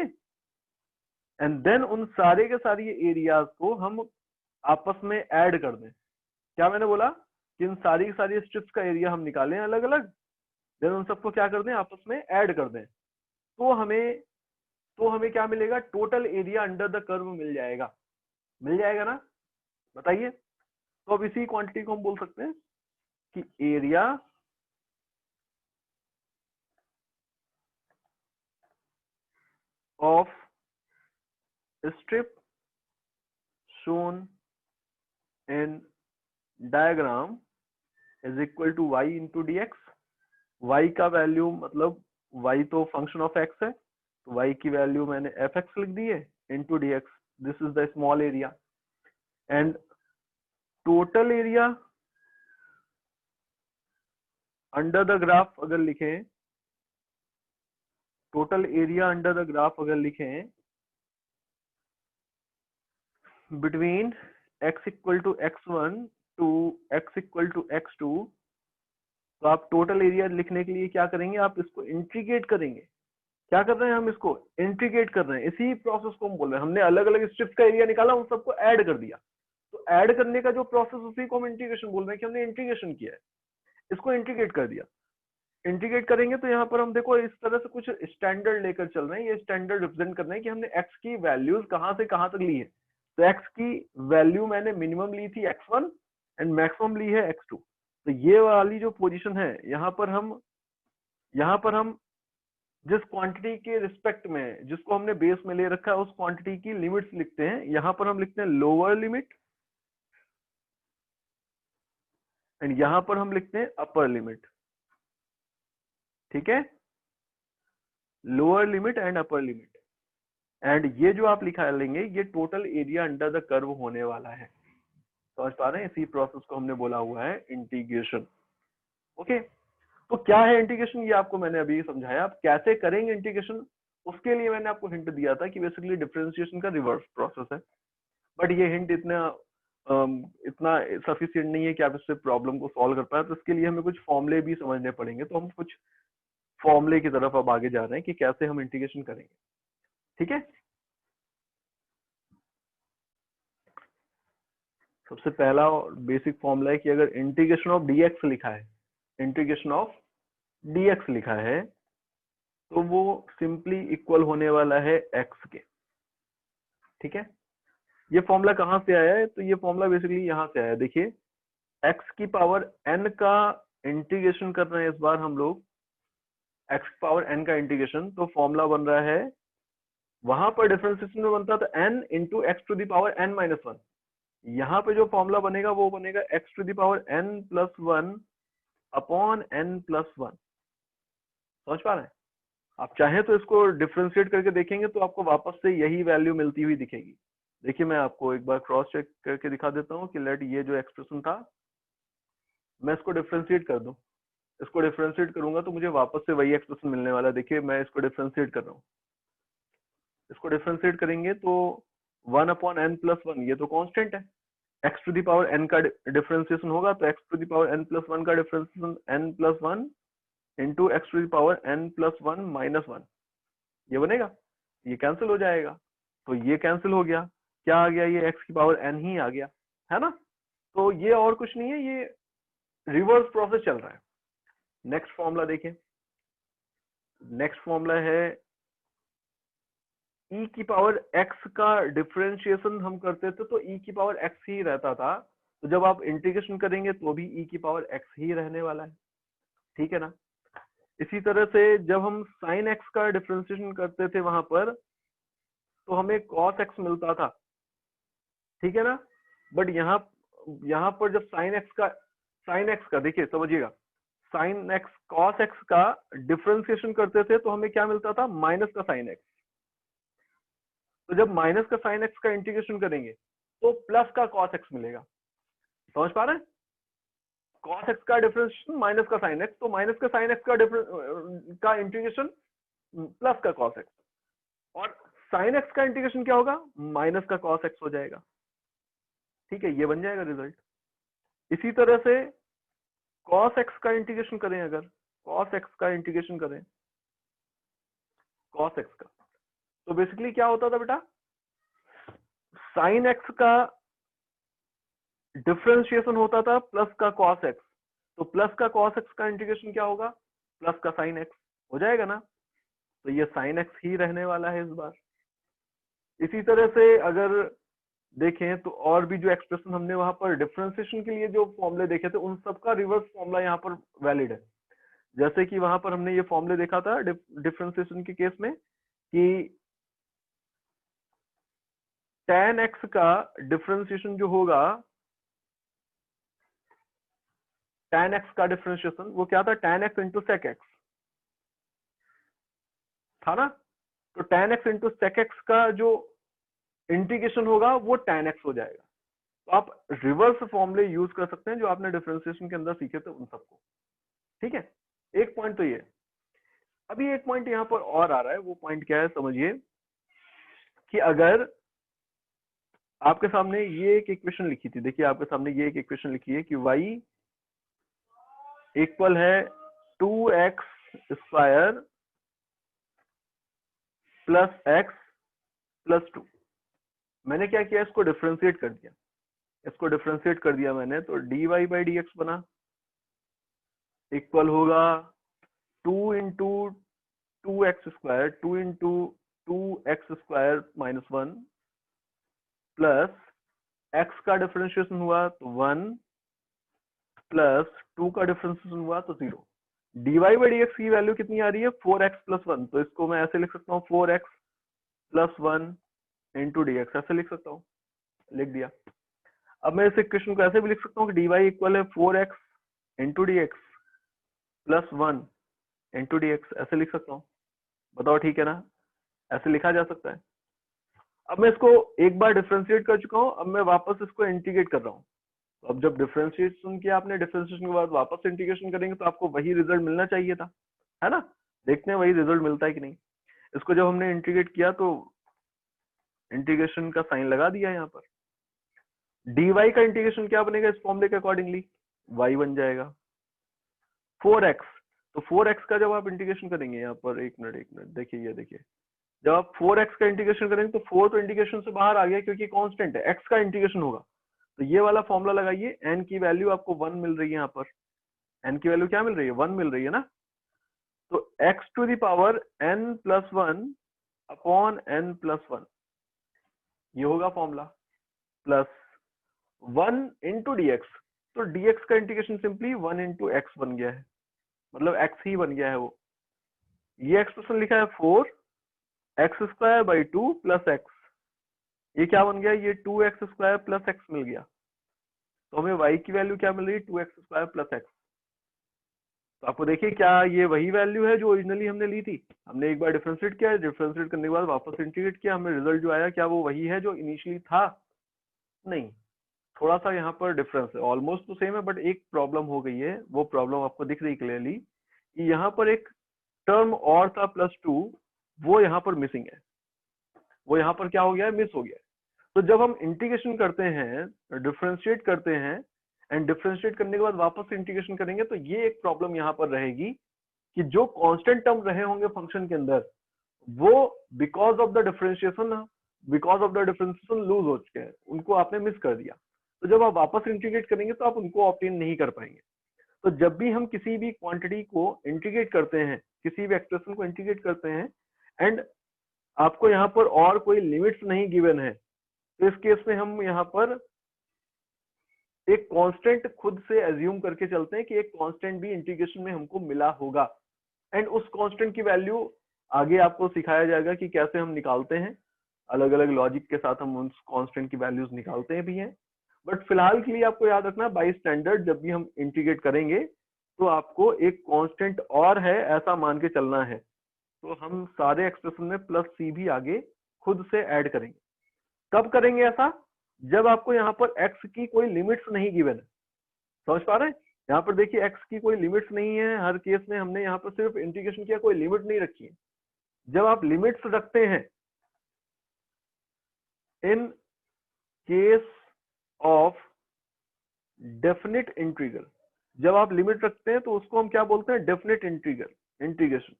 एंड देन उन सारे के सारे एरियाज को हम आपस में ऐड कर दें। क्या मैंने बोला कि इन सारी की सारी स्ट्रिप्स का एरिया हम निकालें अलग अलग, देन उन सबको क्या कर दें, आपस में ऐड कर दें, तो हमें क्या मिलेगा, total area under the curve मिल जाएगा ना। बताइए, तो अब इसी क्वांटिटी को हम बोल सकते हैं कि area of strip shown in diagram is equal to y into dx। y का वैल्यू मतलब y तो फंक्शन ऑफ x है, तो y की वैल्यू मैंने fx लिख दी है into dx, this is the small area. And total area under the graph अगर लिखें, total area under the graph अगर लिखें between x equal to x1 to x equal to x2, तो आप टोटल एरिया लिखने के लिए क्या करेंगे, आप इसको इंटीग्रेट करेंगे। क्या कर रहे हैं हम, इसको इंटीग्रेट कर रहे हैं, इसी प्रोसेस को हम बोल रहे हैं। हमने अलग अलग स्ट्रिप्स का एरिया निकाला, उन सबको ऐड कर दिया, तो ऐड करने का जो प्रोसेस उसी को हम इंटीग्रेशन बोल रहे हैं कि हमने इंटीग्रेशन किया है, इसको इंटीग्रेट कर दिया। इंटीग्रेट करेंगे तो यहाँ पर हम देखो इस तरह से कुछ स्टैंडर्ड लेकर चल रहे हैं, ये स्टैंडर्ड रिप्रेजेंट कर रहे हैं कि हमने एक्स की वैल्यूज कहाँ से कहाँ तक ली है। तो एक्स की वैल्यू मैंने मिनिमम ली थी x1 एंड मैक्सिमम ली है x2। तो ये वाली जो पोजीशन है यहाँ पर हम जिस क्वांटिटी के रिस्पेक्ट में जिसको हमने बेस में ले रखा है उस क्वांटिटी की लिमिट्स लिखते हैं। यहाँ पर हम लिखते हैं लोअर लिमिट एंड यहाँ पर हम लिखते हैं अपर लिमिट, ठीक है, lower limit and upper limit. And ये जो आप लिखा लेंगे ये total area under the curve होने वाला है। समझ पा रहे हैं? इसी प्रोसेस को हमने बोला हुआ है इंटीग्रेशन। ओके, तो क्या है इंटीग्रेशन ये आपको मैंने अभी समझाया। आप कैसे करेंगे इंटीग्रेशन उसके लिए मैंने आपको हिंट दिया था कि बेसिकली डिफरेंशिएशन का रिवर्स प्रोसेस है। बट ये हिंट इतना सफिशिएंट नहीं है कि आप इससे प्रॉब्लम को सॉल्व कर पाए, तो इसके लिए हमें कुछ फॉर्मूले भी समझने पड़ेंगे। तो हम कुछ फॉर्मूले की तरफ अब आगे जा रहे हैं कि कैसे हम इंटीग्रेशन करेंगे। ठीक है, सबसे पहला बेसिक फॉर्मूला है कि अगर इंटीग्रेशन ऑफ dx लिखा है, इंटीग्रेशन ऑफ dx लिखा है तो वो सिंपली इक्वल होने वाला है x के। ठीक है, ये फॉर्मूला कहाँ से आया है? तो ये फॉर्मूला बेसिकली यहाँ से आया है। देखिए x की पावर n का इंटीग्रेशन कर रहे हैं इस बार हम लोग, x की पावर n का इंटीग्रेशन, तो फॉर्मूला बन रहा है, वहां पर डिफरेंशिएशन में बनता था n into x to the power n minus one. यहाँ पे जो फॉर्मूला बनेगा वो बनेगा x to the power n plus one upon n plus one. समझ पा रहे हैं? आप चाहें तो इसको डिफरेंशिएट करके देखेंगे तो आपको वापस से यही वैल्यू मिलती हुई दिखेगी। देखिए मैं आपको एक बार क्रॉस चेक करके दिखा देता हूँ कि लेट ये जो एक्सप्रेशन था मैं इसको डिफरेंशिएट कर दूं, इसको डिफरेंशिएट करूंगा तो मुझे वापस से वही एक्सप्रेशन मिलने वाला है। देखिए मैं इसको डिफरेंशिएट कर रहा हूँ, इसको डिफरेंशिएट करेंगे तो 1/n+1 ये तो कांस्टेंट है, x to the power n का डिफरेंशिएशन होगा तो x to the power n+1 का differentiation n+1 into x to the power n+1 minus one, ये बनेगा, ये कैंसिल हो जाएगा। तो ये कैंसिल हो गया, क्या आ गया? ये x की पावर n ही आ गया, है ना? तो ये और कुछ नहीं है, ये रिवर्स प्रोसेस चल रहा है। नेक्स्ट फॉर्मूला देखिए, नेक्स्ट फॉर्मूला है e की पावर x का डिफरेंशिएशन हम करते थे तो e की पावर x ही रहता था, तो जब आप इंटीग्रेशन करेंगे तो भी e की पावर x ही रहने वाला है। ठीक है ना? इसी तरह से जब हम sin x का डिफरेंशिएशन करते थे वहां पर तो हमें cos x मिलता था। ठीक है ना? बट यहाँ पर जब sin x का देखिए समझिएगा, sin x cos x का डिफरेंशिएशन करते थे तो हमें क्या मिलता था? माइनस का sin x। तो जब माइनस का sin x का इंटीग्रेशन करेंगे तो प्लस का cos x मिलेगा। समझ पा रहे हैं? cos x का डिफरेंशिएशन माइनस का sin x, तो माइनस का sin x का इंटीग्रेशन प्लस का cos x, और sin x का इंटीग्रेशन क्या होगा? माइनस का cos x हो जाएगा। ठीक है, ये बन जाएगा रिजल्ट। इसी तरह से cos x का इंटीग्रेशन करें, अगर cos x का इंटीग्रेशन करें cos x का, तो बेसिकली क्या होता था बेटा? sin x का डिफरेंशिएशन होता था प्लस का cos x, तो प्लस का cos x का इंटीग्रेशन क्या होगा? प्लस का sin x हो जाएगा ना? तो ये sin x ही रहने वाला है इस बार। इसी तरह से अगर देखें तो और भी जो एक्सप्रेशन हमने वहां पर डिफरेंशिएशन के लिए जो फॉर्मूले देखे थे उन सबका रिवर्स फॉर्मूला यहाँ पर वैलिड है। जैसे कि वहां पर हमने ये फॉर्मूले देखा था डिफरेंशिएशन के केस में कि tan x का डिफरेंशिएशन जो होगा, tan x का डिफरेंशिएशन वो क्या था? tan x into sec x था ना? तो tan x into sec x का जो इंटीग्रेशन होगा वो tan x हो जाएगा। तो आप रिवर्स फॉर्मूले यूज कर सकते हैं जो आपने डिफरेंशिएशन के अंदर सीखे थे उन सबको। ठीक है, एक पॉइंट तो ये। अभी एक पॉइंट यहाँ पर और आ रहा है, वो पॉइंट क्या है समझिए कि अगर आपके सामने ये एक इक्वेशन लिखी थी, देखिए आपके सामने ये एक इक्वेशन लिखी है कि y इक्वल है 2x² प्लस x प्लस 2। मैंने क्या किया? इसको डिफरेंशिएट कर दिया, इसको डिफरेंशिएट कर दिया मैंने, तो dy बाई dx बना इक्वल होगा 2 into 2x² 2 into 2x² minus 1 plus x का डिफरेंशिएशन हुआ तो 1 प्लस 2 का डिफरेंशिएशन हुआ तो 0। dy बाई dx की वैल्यू कितनी आ रही है? 4x प्लस 1, तो इसको मैं ऐसे लिख सकता हूँ 4x प्लस 1 इंटू dx, ऐसे लिख सकता हूँ, लिख दिया। अब मैं इस इक्वेशन को ऐसे भी लिख सकता हूँ कि dy इक्वल है 4x into dx plus 1 into dx, ऐसे लिख सकता हूँ। बताओ ठीक है ना? ऐसे लिखा जा सकता है। अब मैं इसको एक बार डिफरेंशिएट कर चुका हूँ, अब मैं वापस इसको इंटीग्रेट कर रहा हूँ। तो अब जब डिफरेंशिएशन किया आपने, डिफरेंशिएशन के बाद वापस इंटीग्रेशन करेंगे तो आपको वही रिजल्ट मिलना चाहिए था, है ना। देखते हैं वही रिजल्ट मिलता है कि नहीं। इसको जब हमने इंटीग्रेट किया तो इंटीग्रेशन का साइन लगा दिया यहाँ पर। dy का इंटीग्रेशन क्या बनेगा इस फॉर्मूले के अकॉर्डिंगली, y बन जाएगा 4x। तो 4x का जब आप इंटीग्रेशन करेंगे यहाँ पर, एक मिनट देखिए, ये देखिए, जब आप 4x का इंटीग्रेशन करेंगे तो 4 तो इंटीग्रेशन से बाहर आ गया क्योंकि कांस्टेंट है, x का इंटीग्रेशन होगा। तो ये वाला फॉर्मूला लगाइए, n की वैल्यू आपको 1 मिल रही है यहाँ पर, n की वैल्यू क्या मिल रही है, 1 मिल रही है ना। तो x to the power n plus 1 upon n plus 1, ये होगा फॉर्मूला, प्लस 1 इंटू dx। तो dx का इंटीग्रेशन सिंपली 1 इंटू x बन गया है, मतलब x ही बन गया है वो। ये एक्सप्रेशन लिखा है 4x square by 2 plus x, ये क्या बन गया, ये 2x स्क्वायर प्लस x मिल गया। तो हमें y की वैल्यू क्या मिल रही है, 2x स्क्वायर प्लस x। तो आपको देखिए क्या ये वही वैल्यू है जो ओरिजिनली हमने ली थी। हमने एक बार डिफरेंशिएट किया, डिफरेंशिएट करने के बाद वापस इंटीग्रेट किया, हमें रिजल्ट जो आया क्या वो वही है जो इनिशियली था, नहीं, थोड़ा सा यहाँ पर डिफरेंस है, ऑलमोस्ट तो सेम है, बट एक प्रॉब्लम हो गई है। वो प्रॉब्लम आपको दिख रही क्लियरली कि यहाँ पर एक टर्म और था +2, वो यहाँ पर मिसिंग है, वो यहाँ पर क्या हो गया है, मिस हो गया है। तो जब हम इंटीग्रेशन करते हैं, डिफरेंशिएट करते हैं, एंड डिफरेंशिएट करने के बाद वापस इंटीग्रेशन करेंगे, तो ये एक प्रॉब्लम यहाँ पर रहेगी कि जो कांस्टेंट टर्म रहे होंगे फंक्शन के अंदर, वो because of the differentiation lose हो चुके हैं, उनको आपने मिस कर दिया। तो जब आप वापस इंटीग्रेट करेंगे तो आप उनको ऑब्टेन नहीं कर पाएंगे। तो जब भी हम किसी भी क्वांटिटी को इंटीग्रेट करते हैं, किसी भी एक्सप्रेशन को इंटीग्रेट करते हैं, एंड आपको यहाँ पर और कोई लिमिट्स नहीं गिवन है, तो इस केस में हम यहाँ पर एक कांस्टेंट खुद से एज्यूम करके चलते हैं कि एक कांस्टेंट भी इंटीग्रेशन में हमको मिला होगा, एंड उस कांस्टेंट की वैल्यू आगे आपको सिखाया जाएगा कि कैसे हम निकालते हैं, अलग अलग लॉजिक के साथ हम उस कांस्टेंट की वैल्यूज निकालते हैं भी हैं। बट फिलहाल के लिए आपको याद रखना, बाय स्टैंडर्ड जब भी हम इंटीग्रेट करेंगे तो आपको एक कांस्टेंट और है ऐसा मान के चलना है। तो हम सारे एक्सप्रेशन में +c भी आगे खुद से ऐड करेंगे। कब करेंगे ऐसा, जब आपको यहाँ पर x की कोई लिमिट्स नहीं गिवन है। समझ पा रहे हैं, यहाँ पर देखिए x की कोई लिमिट्स नहीं है, हर केस में हमने यहाँ पर सिर्फ इंटीग्रेशन किया, कोई लिमिट नहीं रखी है। जब आप लिमिट्स रखते हैं, in case of definite integral, जब आप लिमिट रखते हैं तो उसको हम क्या बोलते हैं, definite integration.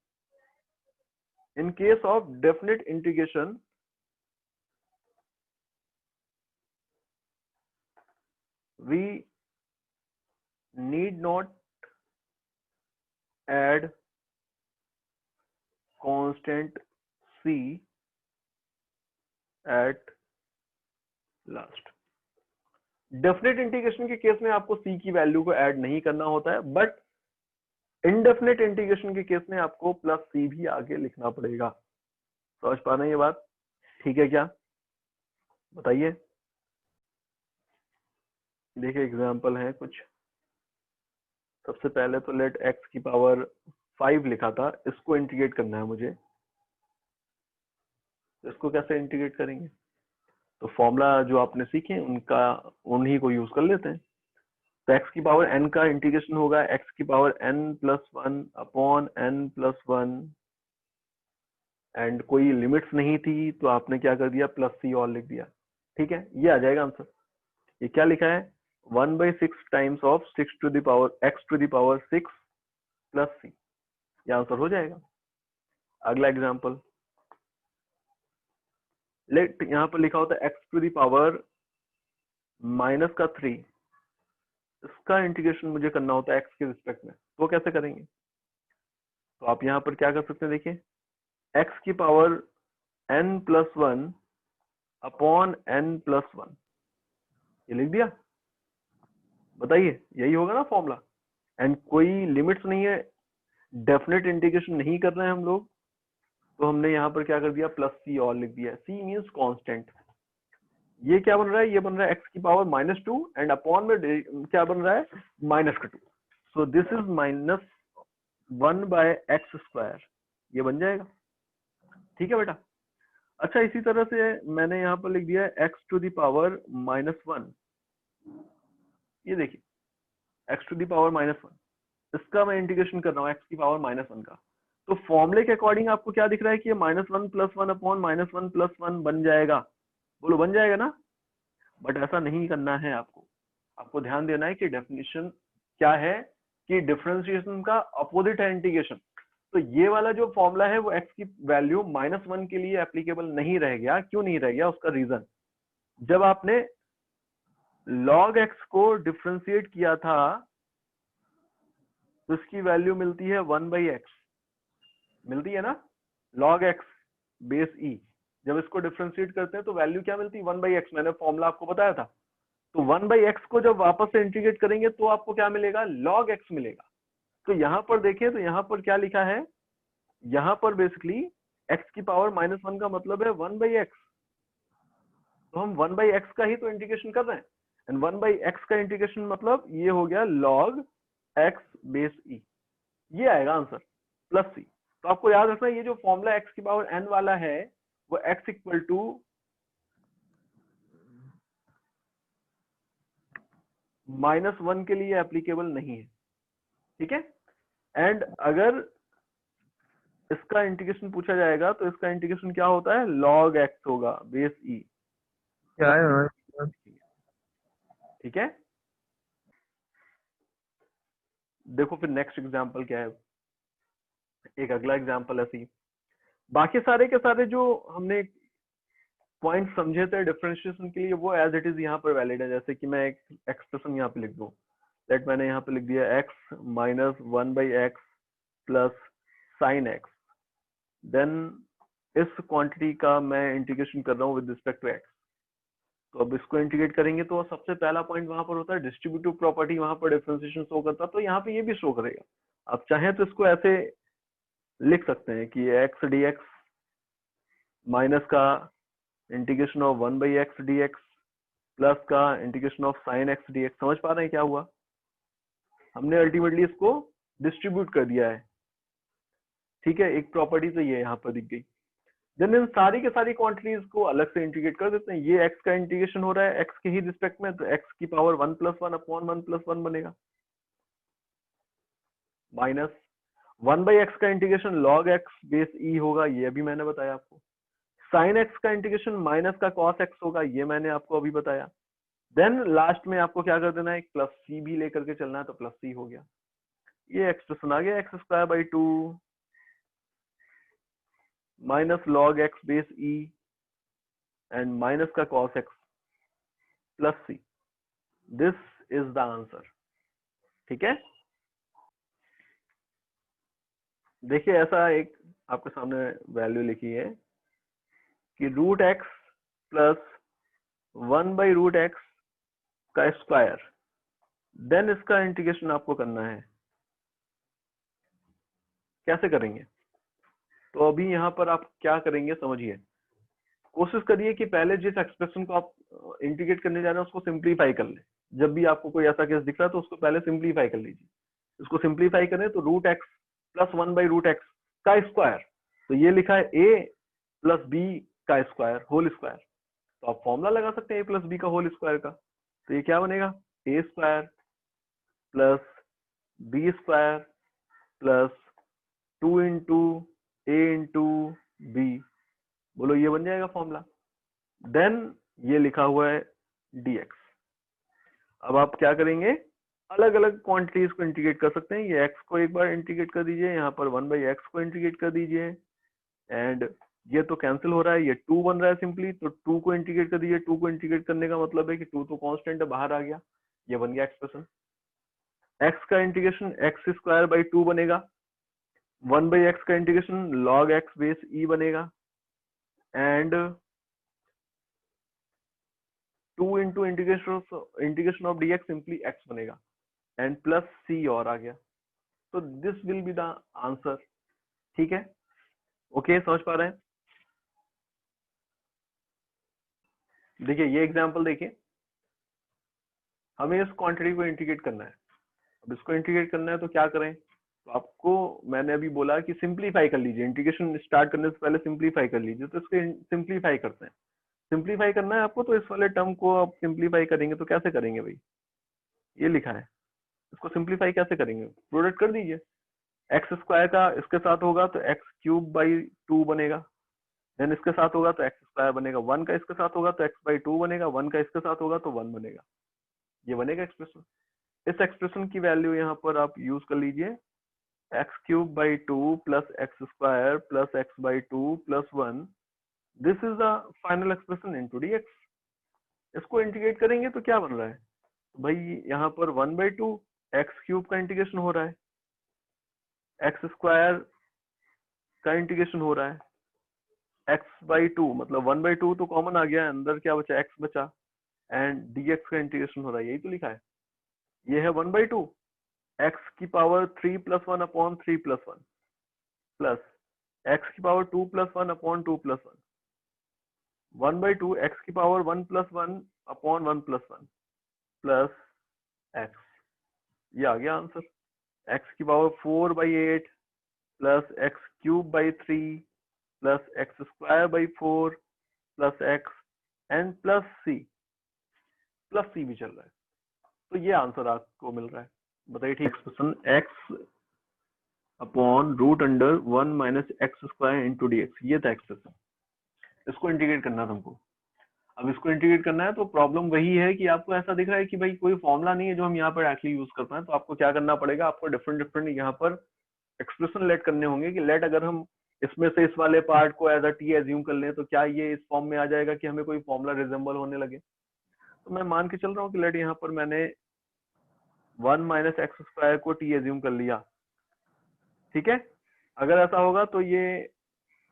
In case of definite integration, we need not add constant c at last। Definite integration के केस में आपको c की वैल्यू को ऐड नहीं करना होता है, बट इनडेफिनेट इंटीग्रेशन के केस में आपको +c भी आगे लिखना पड़ेगा। समझ पा रहे हैं ये बात, ठीक है क्या, बताइए। देखिए एग्जांपल है कुछ। सबसे पहले तो लेट x की पावर 5 लिखा था, इसको इंटीग्रेट करना है मुझे। इसको कैसे इंटीग्रेट करेंगे, तो फॉर्मूला जो आपने सीखे उन्हीं को यूज कर लेते हैं। तो x की पावर n का इंटीग्रेशन होगा x की power n+1 upon n+1, and कोई लिमिट्स नहीं थी तो आपने क्या कर दिया, +c और लिख दिया। ठीक है, ये आ जाएगा आंसर। ये क्या लिखा है, 1/6 times of 6 to the power x to the power 6 +c, ये आंसर हो जाएगा। अगला एग्जांपल, लेट यहाँ पर लिखा होता है x टू द पावर -3, इसका इंटीग्रेशन मुझे करना होता है x के रिस्पेक्ट में, तो कैसे करेंगे। तो आप यहाँ पर क्या कर सकते हैं, देखिए x की पावर n+1 अपॉन n+1, ये लिख दिया। बताइए, यही होगा ना फॉर्मूला, एंड कोई लिमिट्स नहीं है, डेफिनेट इंटीग्रेशन नहीं कर रहे हैं हम लोग, तो हमने यहाँ पर क्या कर दिया, +c और लिख दिया। c means constant. ये क्या बन रहा है, ये बन रहा है x की पावर -2 एंड अपॉन में क्या बन रहा है, -2, सो दिस इज -1/x², ये बन जाएगा। ठीक है बेटा। अच्छा, इसी तरह से मैंने यहाँ पर लिख दिया है x टू द पावर -1। ये देखिए x टू द पावर -1, इसका मैं इंटीग्रेशन कर रहा हूँ x की पावर -1 का। तो फॉर्मूले के अकॉर्डिंग आपको क्या दिख रहा है कि ये -1 + 1 अपॉन -1 + 1 बन जाएगा। बोलो बन जाएगा ना? बट ऐसा नहीं करना है आपको। आपको ध्यान देना है कि डेफिनेशन क्या है कि डिफरेंशिएशन का अपोजिट है इंटीग्रेशन। तो ये वाला जो फॉर्मूला है वो x की वैल्यू -1 के लिए एप्लीकेबल नहीं रह गया। क्यों नहीं रह गया? उसका रीजन, जब आपने log x को डिफरेंशिएट किया था तो इसकी वैल्यू मिलती है 1/x, मिलती है ना, log x बेस e। जब इसको डिफरेंशिएट करते हैं तो वैल्यू क्या मिलती है? 1/x। मैंने फॉर्मूला आपको बताया था। तो 1/x को जब वापस से इंटीग्रेट करेंगे तो आपको क्या मिलेगा? log x मिलेगा। तो यहाँ पर देखें तो यहाँ पर क्या लिखा है, यहाँ पर बेसिकली x की पावर -1 का मतलब है 1/x। तो हम 1/x का ही तो इंटीग्रेशन कर रहे हैं, एंड 1/x का इंटीग्रेशन मतलब ये हो गया log x बेस e। ये आएगा आंसर प्लस सी। तो आपको याद रखना ये जो फॉर्मूला x की पावर n वाला है वो x इक्वल टू -1 के लिए एप्लीकेबल नहीं है, ठीक है। एंड अगर इसका इंटीग्रेशन पूछा जाएगा तो इसका इंटीग्रेशन क्या होता है? log x होगा बेस e। क्या है? ठीक है, देखो फिर नेक्स्ट एग्जांपल क्या है। एक अगला एग्जांपल ऐसी, बाकी सारे के सारे जो हमने पॉइंट समझे थे डिफरेंशिएशन के लिए वो एज इट इज यहाँ पर वैलिड है। जैसे कि मैं एक एक्सप्रेशन यहाँ पे लिख दूं, लेट मैंने यहाँ पे लिख दिया x - 1/x plus sine x. Then इस क्वांटिटी का मैं इंटीग्रेशन कर रहा हूँ विद रिस्पेक्ट टू x। तो अब इसको इंटीग्रेट करेंगे तो सबसे पहला पॉइंट वहां पर होता है डिस्ट्रीब्यूटिव प्रॉपर्टी, वहां पर डिफरेंशिएशन शो करता है। तो यहाँ पे ये भी शो करेगा। आप चाहें तो इसको ऐसे लिख सकते हैं कि x dx माइनस का integration of 1/x dx plus का integration of sine x dx। समझ पा रहे हैं क्या हुआ? हमने अल्टीमेटली इसको डिस्ट्रीब्यूट कर दिया है, ठीक है। एक प्रॉपर्टी तो ये यहाँ पर दिख गई। देन इन सारी के सारी क्वांटिटीज को अलग से इंटीग्रेट कर देते हैं। ये x का इंटीग्रेशन हो रहा है x के ही रिस्पेक्ट में, तो x की पावर 1 + 1 अपॉन 1 + 1 बनेगा, माइनस 1/x का integration log x base e होगा, ये अभी मैंने बताया आपको। साइन x का इंटीग्रेशन माइनस का cos x होगा, ये मैंने आपको अभी बताया। देन लास्ट में आपको क्या कर देना है? एक प्लस सी भी लेकर के चलना है, तो प्लस सी हो गया। ये एक्सप्रेशन आ गया x²/2 minus log x base e and minus का cos x plus c. This is the answer, ठीक है। देखिए ऐसा एक आपके सामने वैल्यू लिखी है कि √x प्लस 1/√x का स्क्वायर। देन इसका इंटीग्रेशन आपको करना है। कैसे करेंगे? तो अभी यहाँ पर आप क्या करेंगे समझिए। कोशिश करिए कि पहले जिस एक्सप्रेशन को आप इंटीग्रेट करने जा रहे हैं उसको सिंप्लीफाई कर ले। जब भी आपको कोई ऐसा केस दिख रहा है तो उसको पहले सिंप्लीफाई कर लीजिए। इसको सिंप्लीफाई करें तो √x प्लस 1/√x का स्क्वायर, तो ये लिखा है a प्लस b का स्क्वायर होल स्क्वायर। तो आप फॉर्मूला लगा सकते हैं a प्लस b का होल स्क्वायर का। तो ये क्या बनेगा? a square plus b square plus 2 into a into b। बोलो ये बन जाएगा फॉर्मूला। देन ये लिखा हुआ है dx। अब आप क्या करेंगे? अलग अलग क्वांटिटीज को इंटीग्रेट कर सकते हैं। ये x को एक बार इंटीग्रेट कर दीजिए, यहाँ पर 1/x को इंटीग्रेट कर दीजिए, एंड ये तो कैंसिल हो रहा है, ये 2 बन रहा है सिंपली, तो 2 को इंटीग्रेट कर दीजिए। 2 को इंटीग्रेट करने का मतलब है कि 2 तो कांस्टेंट है, बाहर आ गया, ये बन गया एक्सप्रेशन। x का इंटीग्रेशन x²/2 बनेगा, 1/x का integration log x base e बनेगा, and 2 into integration of dx simply x बनेगा, एंड प्लस c और आ गया। तो this will be the answer, ठीक है। ओके, समझ पा रहे हैं? देखिए ये एग्जांपल देखिए, हमें इस क्वांटिटी को इंटीग्रेट करना है। अब इसको इंटीग्रेट करना है तो क्या करें? तो आपको मैंने अभी बोला कि सिंप्लीफाई कर लीजिए, इंटीग्रेशन स्टार्ट करने से पहले सिंप्लीफाई कर लीजिए। तो इसको सिंप्लीफाई करते हैं। सिंप्लीफाई करना है आपको, तो इस वाले टर्म को आप सिंप्लीफाई करेंगे तो कैसे करेंगे भाई, ये लिखा है, इसको सिंप्लीफाई कैसे करेंगे, प्रोडक्ट कर दीजिए। एक्स स्क्वायर का इसके साथ होगा तो एक्स क्यूब बाई 2 बनेगा, देन इसके साथ होगा तो एक्स स्क्वायर बनेगा, 1 का इसके साथ होगा तो एक्स बाई 2 बनेगा, 1 का इसके साथ होगा तो 1 बनेगा। ये बनेगा एक्सप्रेशन। इस एक्सप्रेशन की वैल्यू यहाँ पर आप यूज कर लीजिए, x cube by 2 plus x square plus x by 2 plus 1, this is the final expression into d x. इसको इंटीग्रेट करेंगे तो क्या बन रहा है, तो भाई यहाँ पर 1/2 एक्स क्यूब का इंटीग्रेशन हो रहा है, एक्स स्क्वायर का इंटीग्रेशन हो रहा है, एक्स बाई 2 मतलब 1/2 तो कॉमन आ गया, अंदर क्या बचा, एक्स बचा, एंड डीएक्स का इंटीग्रेशन हो रहा है, यही तो लिखा है। ये है 1/2 एक्स की power 3 plus 1 upon 3 plus 1 plus x की power 2 plus 1 upon 2 plus 1, 1/2 x की power 1 plus 1 upon 1 plus 1 plus x. ये आ गया आंसर, एक्स की power 4/8 plus x cube by 3 plus x square by 4 plus x and plus C भी चल रहा है। तो ये आंसर आपको मिल रहा है, बताइए ठीक। Expression x upon root under 1 minus x square into d x, ये था एक्सप्रेशन। इसको इंटीग्रेट करना था हमको। अब इसको इंटीग्रेट करना है तो प्रॉब्लम वही है कि आपको ऐसा दिख रहा है कि भाई कोई फॉर्मूला नहीं है जो हम यहाँ पर डायरेक्टली यूज कर पाए, तो आपको क्या करना पड़ेगा, आपको डिफरेंट यहाँ पर एक्सप्रेशन लेट करने होंगे कि लेट अगर हम इसमें से इस वाले पार्ट को एज अ टी एज्यूम कर लें तो क्या ये इस फॉर्म में आ जाएगा कि हमें कोई फॉर्मूला रिजेंबल होने लगे। तो मैं मान के चल रहा हूँ कि लेट यहाँ पर मैंने 1 माइनस एक्स स्क्वायर को टी एज्यूम कर लिया, ठीक है। अगर ऐसा होगा तो ये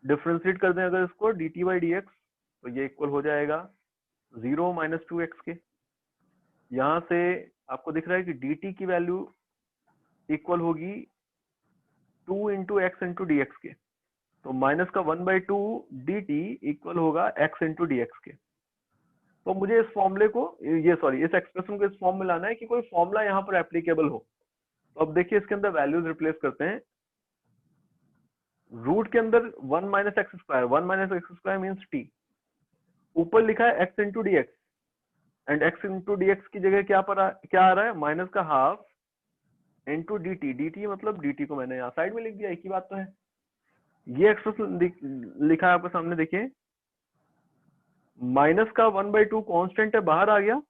डिफ्रेंशिएट कर दें अगर इसको D T by d x, तो ये इक्वल हो जाएगा 0 माइनस 2x के। यहाँ से आपको दिख रहा है कि dt की वैल्यू इक्वल होगी 2 into x into d x के, तो माइनस का 1/2 dt इक्वल होगा x इंटू डी एक्स के। तो मुझे इस फॉर्मूले को, ये सॉरी इस एक्सप्रेशन को इस फॉर्म में लाना है कि कोई फॉर्मूला यहाँ पर एप्लीकेबल हो। तो अब देखिए इसके अंदर वैल्यूज रिप्लेस करते हैं। रूट के अंदर 1 minus x square, 1 minus x square means t, ऊपर लिखा है x into d x, and x into d x की जगह क्या आ रहा है, माइनस का हाफ इंटू डी टी मतलब dt को मैंने यहाँ साइड में लिख दिया, एक ही बात तो है। ये एक्सप्रेशन लिखा है आपके सामने, देखिए माइनस का 1/2 कांस्टेंट है, बाहर आ गया,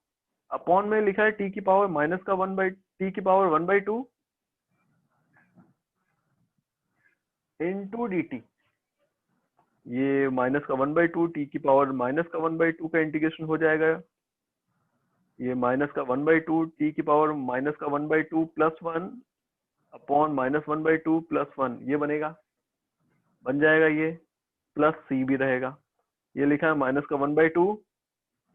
अपॉन में लिखा है t की पावर माइनस का 1/t की पावर 1/2 इंटू डी टी। ये माइनस का 1/2 टी की पावर माइनस का 1/2 का इंटीग्रेशन हो जाएगा, ये माइनस का 1/2 टी की पावर माइनस का 1/2 प्लस 1 अपॉन माइनस 1/2 प्लस 1, ये बनेगा, बन जाएगा ये, प्लस सी भी रहेगा। ये लिखा है माइनस का 1/2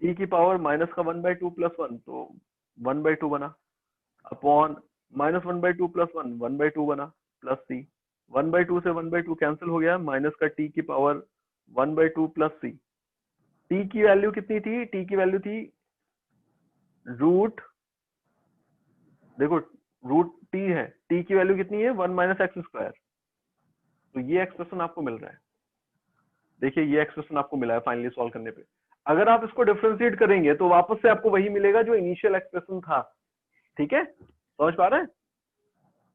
टी की पावर माइनस का 1/2 प्लस 1, तो 1/2 बना, अपॉन माइनस 1/2 प्लस 1, 1/2 बना, प्लस सी, 1/2 से 1/2 कैंसिल हो गया, माइनस का टी की पावर 1/2 प्लस सी। टी की वैल्यू कितनी थी, टी की वैल्यू थी रूट, देखो रूट टी है, टी की वैल्यू कितनी है 1 माइनस एक्स स्क्वायर। तो ये एक्सप्रेशन आपको मिल रहा है, देखिए ये एक्सप्रेशन आपको मिला है फाइनली सॉल्व करने पे। अगर आप इसको डिफरेंशिएट करेंगे तो वापस से आपको वही मिलेगा जो इनिशियल एक्सप्रेशन था, ठीक है, समझ पा रहे हैं।